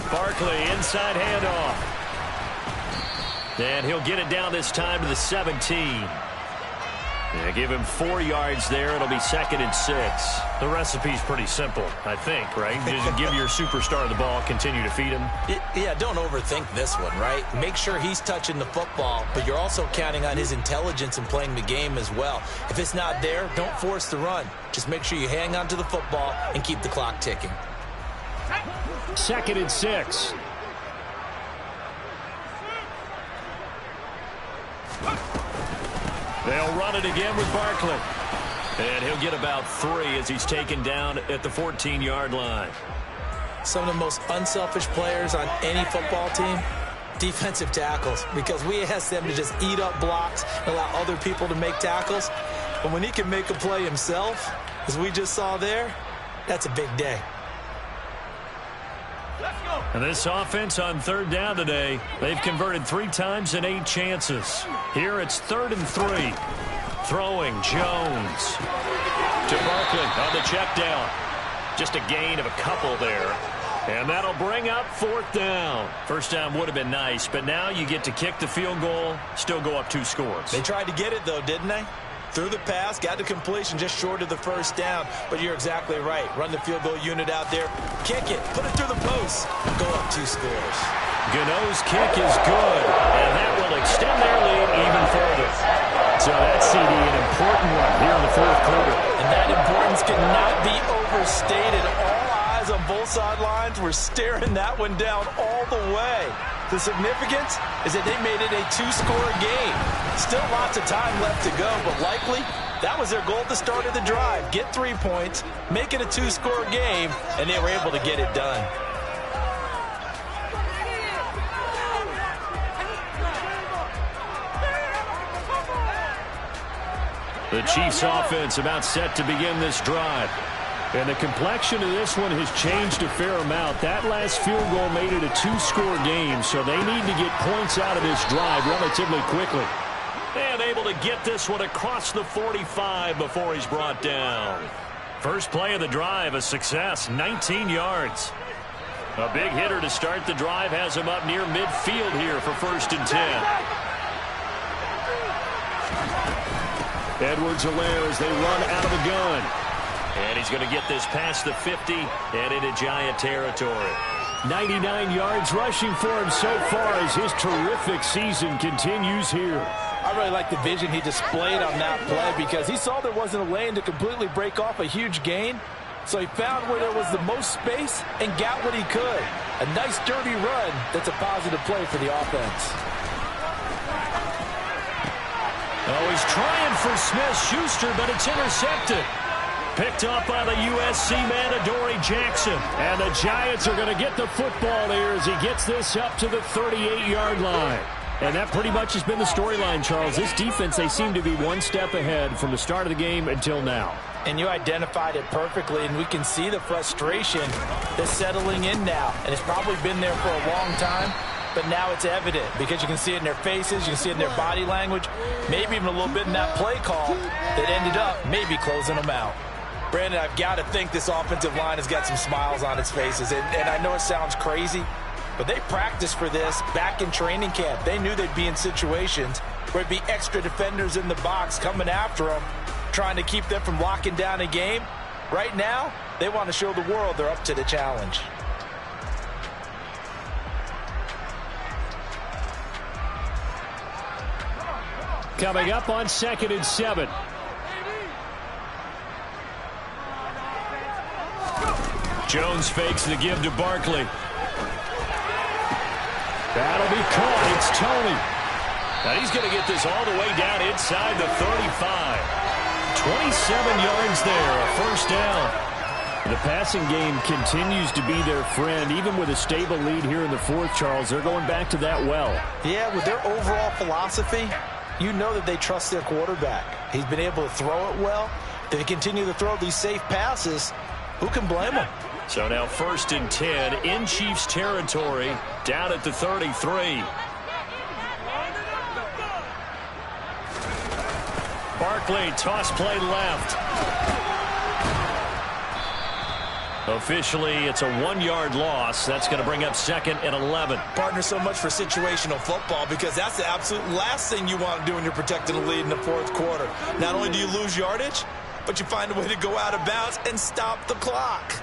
Barkley, inside handoff. And he'll get it down this time to the 17. Yeah, give him 4 yards there. It'll be 2nd and 6. The recipe's pretty simple, I think, right? Just give your superstar the ball, continue to feed him. Yeah, don't overthink this one, right? Make sure he's touching the football, but you're also counting on his intelligence in playing the game as well. If it's not there, don't force the run. Just make sure you hang on to the football and keep the clock ticking. 2nd and 6. They'll run it again with Barkley. And he'll get about 3 as he's taken down at the 14-yard line. Some of the most unselfish players on any football team, defensive tackles, because we ask them to just eat up blocks and allow other people to make tackles. But when he can make a play himself, as we just saw there, that's a big day. And this offense on 3rd down today, they've converted 3 times in 8 chances. Here it's 3rd and 3. Throwing Jones to Barkley on the check down. Just a gain of a couple there. And that'll bring up 4th down. First down would have been nice, but now you get to kick the field goal, still go up 2 scores. They tried to get it, though, didn't they? Threw the pass, got the completion just short of the 1st down. But you're exactly right. Run the field goal unit out there. Kick it. Put it through the post. Go up 2 scores. Gano's kick is good, and that will extend their lead even further. So that's CD, an important one here in the 4th quarter. And that importance cannot be overstated. All eyes on both sidelines were staring that one down all the way. The significance is that they made it a 2-score game. Still lots of time left to go, but likely that was their goal at the start of the drive. Get 3 points, make it a 2-score game, and they were able to get it done. The Chiefs offense about set to begin this drive. And the complexion of this one has changed a fair amount. That last field goal made it a 2-score game, so they need to get points out of this drive relatively quickly. And able to get this one across the 45 before he's brought down. First play of the drive, a success, 19 yards. A big hitter to start the drive has him up near midfield here for 1st and 10. Edwards-Helaire as they run out of the gun. And he's going to get this past the 50 and into Giant territory. 99 yards rushing for him so far as his terrific season continues here. I really like the vision he displayed on that play because he saw there wasn't a lane to completely break off a huge gain. So he found where there was the most space and got what he could. A nice dirty run that's a positive play for the offense. Oh, he's trying for Smith-Schuster, but it's intercepted. Picked up by the USC man, Adoree Jackson. And the Giants are going to get the football here as he gets this up to the 38-yard line. And that pretty much has been the storyline, Charles. This defense, they seem to be one step ahead from the start of the game until now. And you identified it perfectly, and we can see the frustration that's settling in now. And it's probably been there for a long time, but now it's evident because you can see it in their faces, you can see it in their body language, maybe even a little bit in that play call that ended up maybe closing them out. Brandon, I've got to think this offensive line has got some smiles on its faces. And I know it sounds crazy, but they practiced for this back in training camp. They knew they'd be in situations where it'd be extra defenders in the box coming after them, trying to keep them from locking down a game. Right now, they want to show the world they're up to the challenge. Coming up on 2nd and 7. Jones fakes the give to Barkley. That'll be caught. It's Tony. Now he's going to get this all the way down inside the 35. 27 yards there, a 1st down. The passing game continues to be their friend, even with a stable lead here in the 4th, Charles. They're going back to that well. Yeah, with their overall philosophy, you know that they trust their quarterback. He's been able to throw it well. If they continue to throw these safe passes, who can blame them? So now 1st and 10 in Chiefs territory, down at the 33. Barkley, toss play left. Officially, it's a 1-yard loss. That's going to bring up 2nd and 11. Partner, so much for situational football, because that's the absolute last thing you want to do when you're protecting a lead in the 4th quarter. Not only do you lose yardage, but you find a way to go out of bounds and stop the clock.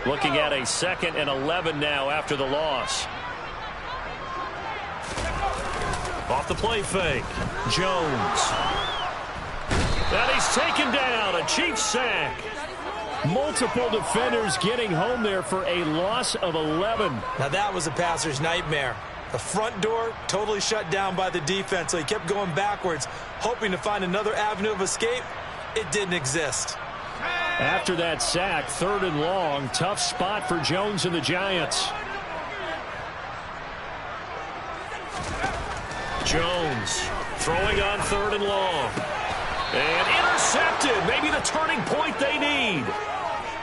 Looking at a 2nd and 11 now after the loss. Off the play fake. Jones. And he's taken down. A Chiefs sack. Multiple defenders getting home there for a loss of 11. Now that was a passer's nightmare. The front door totally shut down by the defense, so he kept going backwards, hoping to find another avenue of escape. It didn't exist. After that sack, 3rd and long. Tough spot for Jones and the Giants. Jones throwing on 3rd and long. And intercepted. Maybe the turning point they need.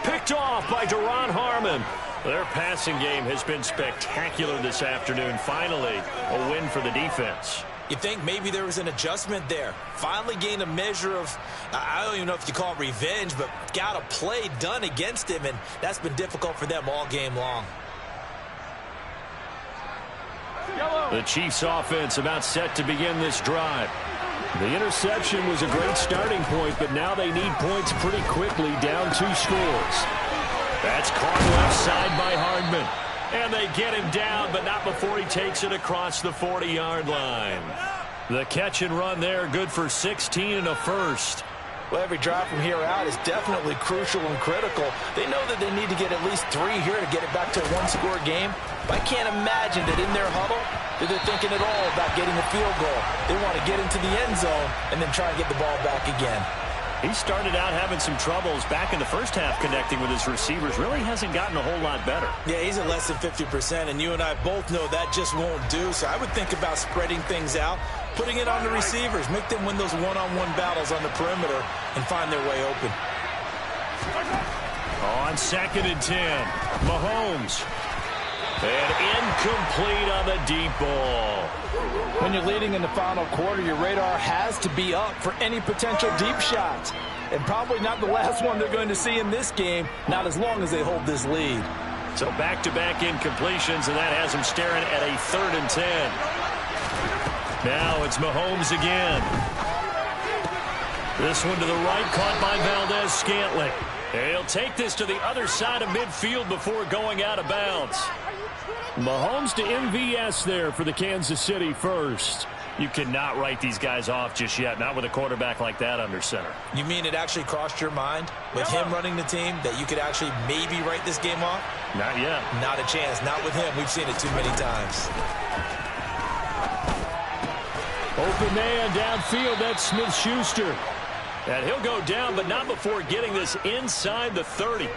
Picked off by Duron Harmon. Their passing game has been spectacular this afternoon. Finally, a win for the defense. You think maybe there was an adjustment there. Finally gained a measure of, I don't even know if you call it revenge, but got a play done against him, and that's been difficult for them all game long. The Chiefs offense about set to begin this drive. The interception was a great starting point, but now they need points pretty quickly, down 2 scores. That's caught left side by Hardman. And they get him down, but not before he takes it across the 40-yard line. The catch and run there, good for 16 and a first. Well, every drive from here out is definitely crucial and critical. They know that they need to get at least 3 here to get it back to a 1-score game. But I can't imagine that in their huddle that they're thinking at all about getting a field goal. They want to get into the end zone and then try and get the ball back again. He started out having some troubles back in the first half connecting with his receivers. Really hasn't gotten a whole lot better. Yeah, he's at less than 50%, and you and I both know that just won't do. So I would think about spreading things out, putting it on the receivers, make them win those one-on-one battles on the perimeter and find their way open. On 2nd and 10, Mahomes. And incomplete on the deep ball. When you're leading in the final quarter, your radar has to be up for any potential deep shots. And probably not the last one they're going to see in this game, not as long as they hold this lead. So back-to-back incompletions, and that has him staring at a 3rd and 10. Now it's Mahomes again. This one to the right, caught by Valdez-Scantling. He'll take this to the other side of midfield before going out of bounds. Mahomes to MVS there for the Kansas City first. You cannot write these guys off just yet, not with a quarterback like that under center. You mean it actually crossed your mind with him running the team that you could actually maybe write this game off? Not yet. Not a chance. Not with him. We've seen it too many times. Open man downfield. That's Smith-Schuster. And he'll go down, but not before getting this inside the 30.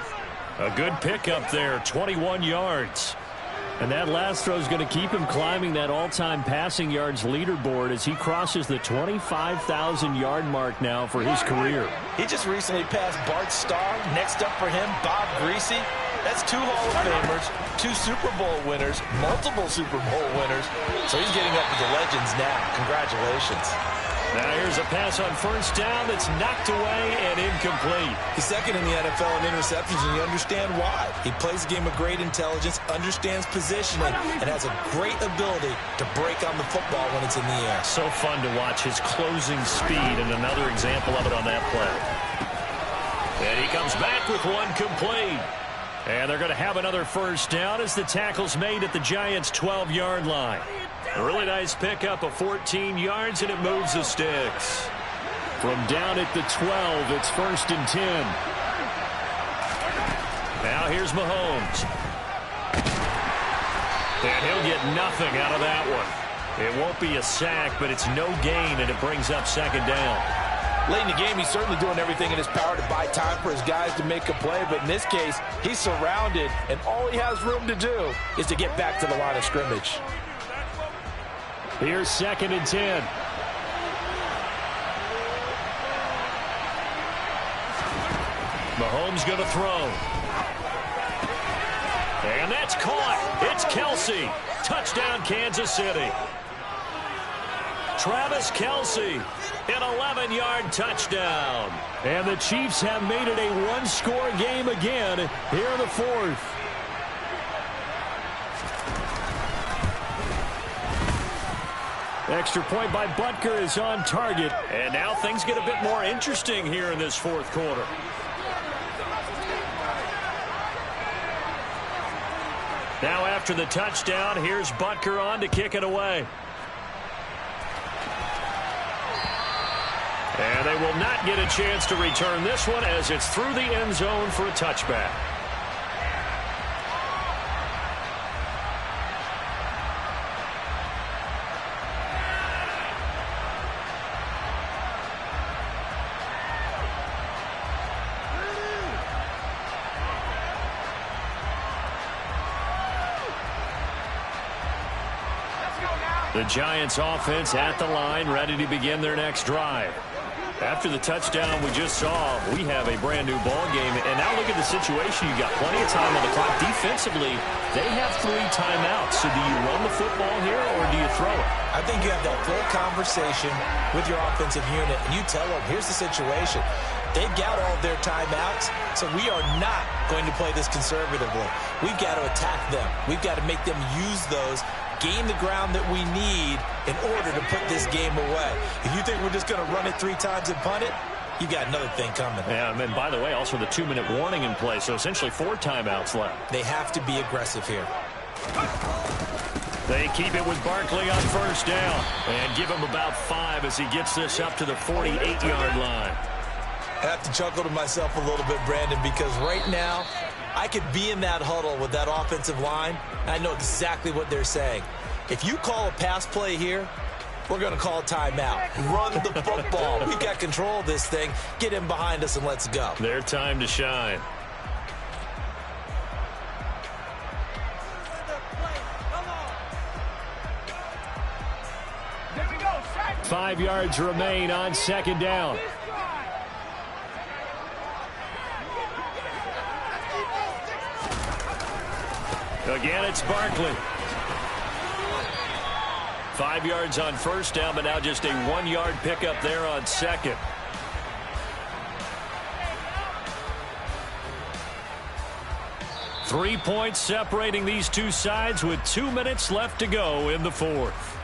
A good pickup there, 21 yards. And that last throw is going to keep him climbing that all-time passing yards leaderboard as he crosses the 25,000-yard mark now for his career. He just recently passed Bart Starr. Next up for him, Bob Greasy. That's 2 Hall of Famers, 2 Super Bowl winners, multiple Super Bowl winners. So he's getting up with the legends now. Congratulations. Now here's a pass on 1st down that's knocked away and incomplete. He's 2nd in the NFL in interceptions, and you understand why. He plays a game of great intelligence, understands positioning, and has a great ability to break on the football when it's in the air. So fun to watch his closing speed, and another example of it on that play. And he comes back with one complete. And they're going to have another 1st down as the tackle's made at the Giants' 12-yard line. A really nice pickup of 14 yards, and it moves the sticks. From down at the 12, it's 1st and 10. Now here's Mahomes. And he'll get nothing out of that one. It won't be a sack, but it's no gain, and it brings up 2nd down. Late in the game, he's certainly doing everything in his power to buy time for his guys to make a play. But in this case, he's surrounded, and all he has room to do is to get back to the line of scrimmage. Here's 2nd and 10. Mahomes going to throw. And that's caught. It's Kelsey. Touchdown, Kansas City. Travis Kelsey, an 11-yard touchdown. And the Chiefs have made it a one-score game again here in the fourth. Extra point by Butker is on target. And now things get a bit more interesting here in this fourth quarter. Now after the touchdown, here's Butker on to kick it away. And they will not get a chance to return this one as it's through the end zone for a touchback. The Giants offense at the line, ready to begin their next drive. After the touchdown we just saw, we have a brand new ball game. And now look at the situation. You've got plenty of time on the clock. Defensively, they have 3 timeouts. So do you run the football here or do you throw it? I think you have that full conversation with your offensive unit, and you tell them, here's the situation. They've got all of their timeouts, so we are not going to play this conservatively. We've got to attack them. We've got to make them use those, gain the ground that we need in order to put this game away. If you think we're just going to run it 3 times and punt it, you got another thing coming. Yeah, and by the way, also the 2-minute warning in play, so essentially 4 timeouts left. They have to be aggressive here. They keep it with Barkley on first down and give him about 5 as he gets this up to the 48-yard line. I have to chuckle to myself a little bit, Brandon, because right now I could be in that huddle with that offensive line, and I know exactly what they're saying. If you call a pass play here, we're going to call a timeout. Run the football. We've got control of this thing. Get in behind us and let's go. Their time to shine. There we go. 5 yards remain on second down. Again, it's Barkley. 5 yards on first down, but now just a 1-yard pickup there on second. Three points separating these two sides with 2 minutes left to go in the fourth.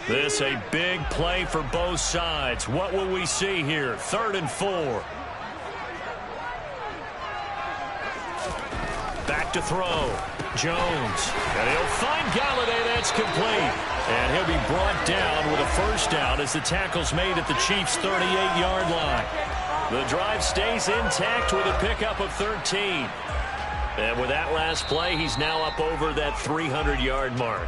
This a big play for both sides. What will we see here? 3rd and 4. Back to throw. Jones. And he'll find Galladay. That's complete. And he'll be brought down with a first down as the tackle's made at the Chiefs' 38-yard line. The drive stays intact with a pickup of 13. And with that last play, he's now up over that 300-yard mark.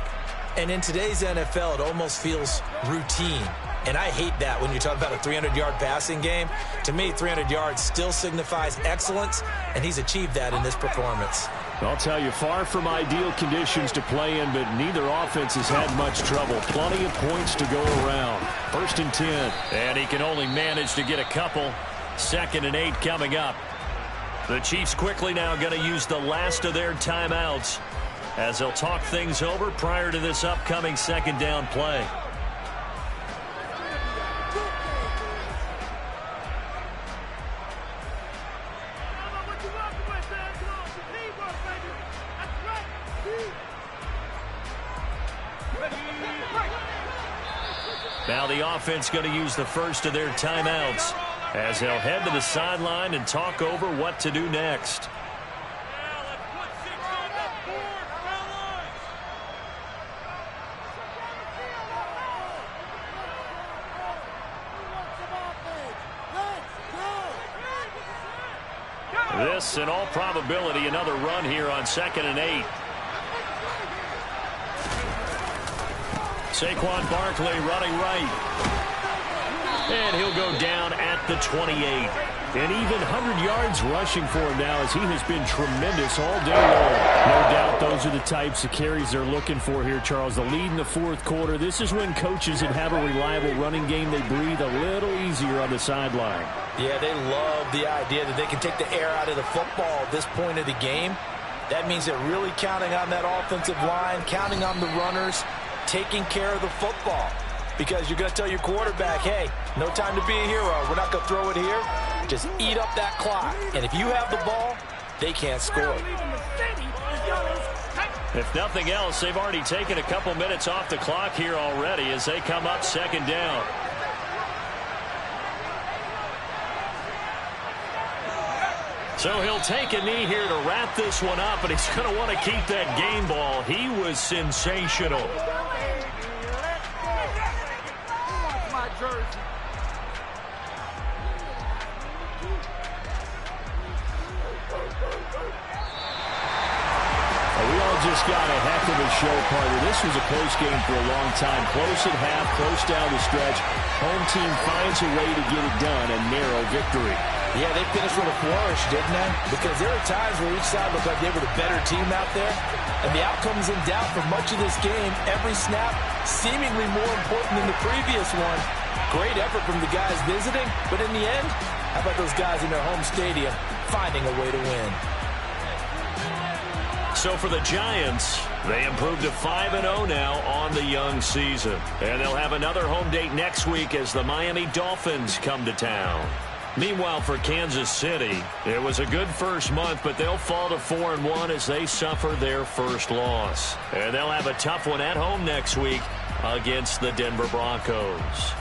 And in today's NFL, it almost feels routine. And I hate that when you talk about a 300-yard passing game. To me, 300 yards still signifies excellence, and he's achieved that in this performance. I'll tell you, far from ideal conditions to play in, but neither offense has had much trouble. Plenty of points to go around. 1st and 10. And he can only manage to get a couple. 2nd and 8 coming up. The Chiefs quickly now going to use the last of their timeouts as they'll talk things over prior to this upcoming 2nd down play. Now the offense going to use the first of their timeouts as they'll head to the sideline and talk over what to do next. This, in all probability, another run here on 2nd and 8. Saquon Barkley running right. And he'll go down at the 28. And even 100 yards rushing for him now, as he has been tremendous all day long. No doubt those are the types of carries they're looking for here, Charles. The lead in the fourth quarter. This is when coaches that have a reliable running game, they breathe a little easier on the sideline. Yeah, they love the idea that they can take the air out of the football at this point of the game. That means they're really counting on that offensive line, counting on the runners, taking care of the football. Because you're going to tell your quarterback, hey, no time to be a hero. We're not going to throw it here. Just eat up that clock. And if you have the ball, they can't score. If nothing else, they've already taken a couple minutes off the clock here already as they come up second down. So he'll take a knee here to wrap this one up, and he's going to want to keep that game ball. He was sensational. We all just got a heck of a show, partner. This was a close game for a long time. Close at half, close down the stretch. Home team finds a way to get it done, a narrow victory. Yeah, they finished with a flourish, didn't they? Because there are times where each side looked like they were the better team out there. And the outcome's in doubt for much of this game. Every snap seemingly more important than the previous one. Great effort from the guys visiting. But in the end, how about those guys in their home stadium finding a way to win? So for the Giants, they improved to 5-0 now on the young season. And they'll have another home date next week as the Miami Dolphins come to town. Meanwhile, for Kansas City, it was a good first month, but they'll fall to 4-1 as they suffer their first loss. And they'll have a tough one at home next week against the Denver Broncos.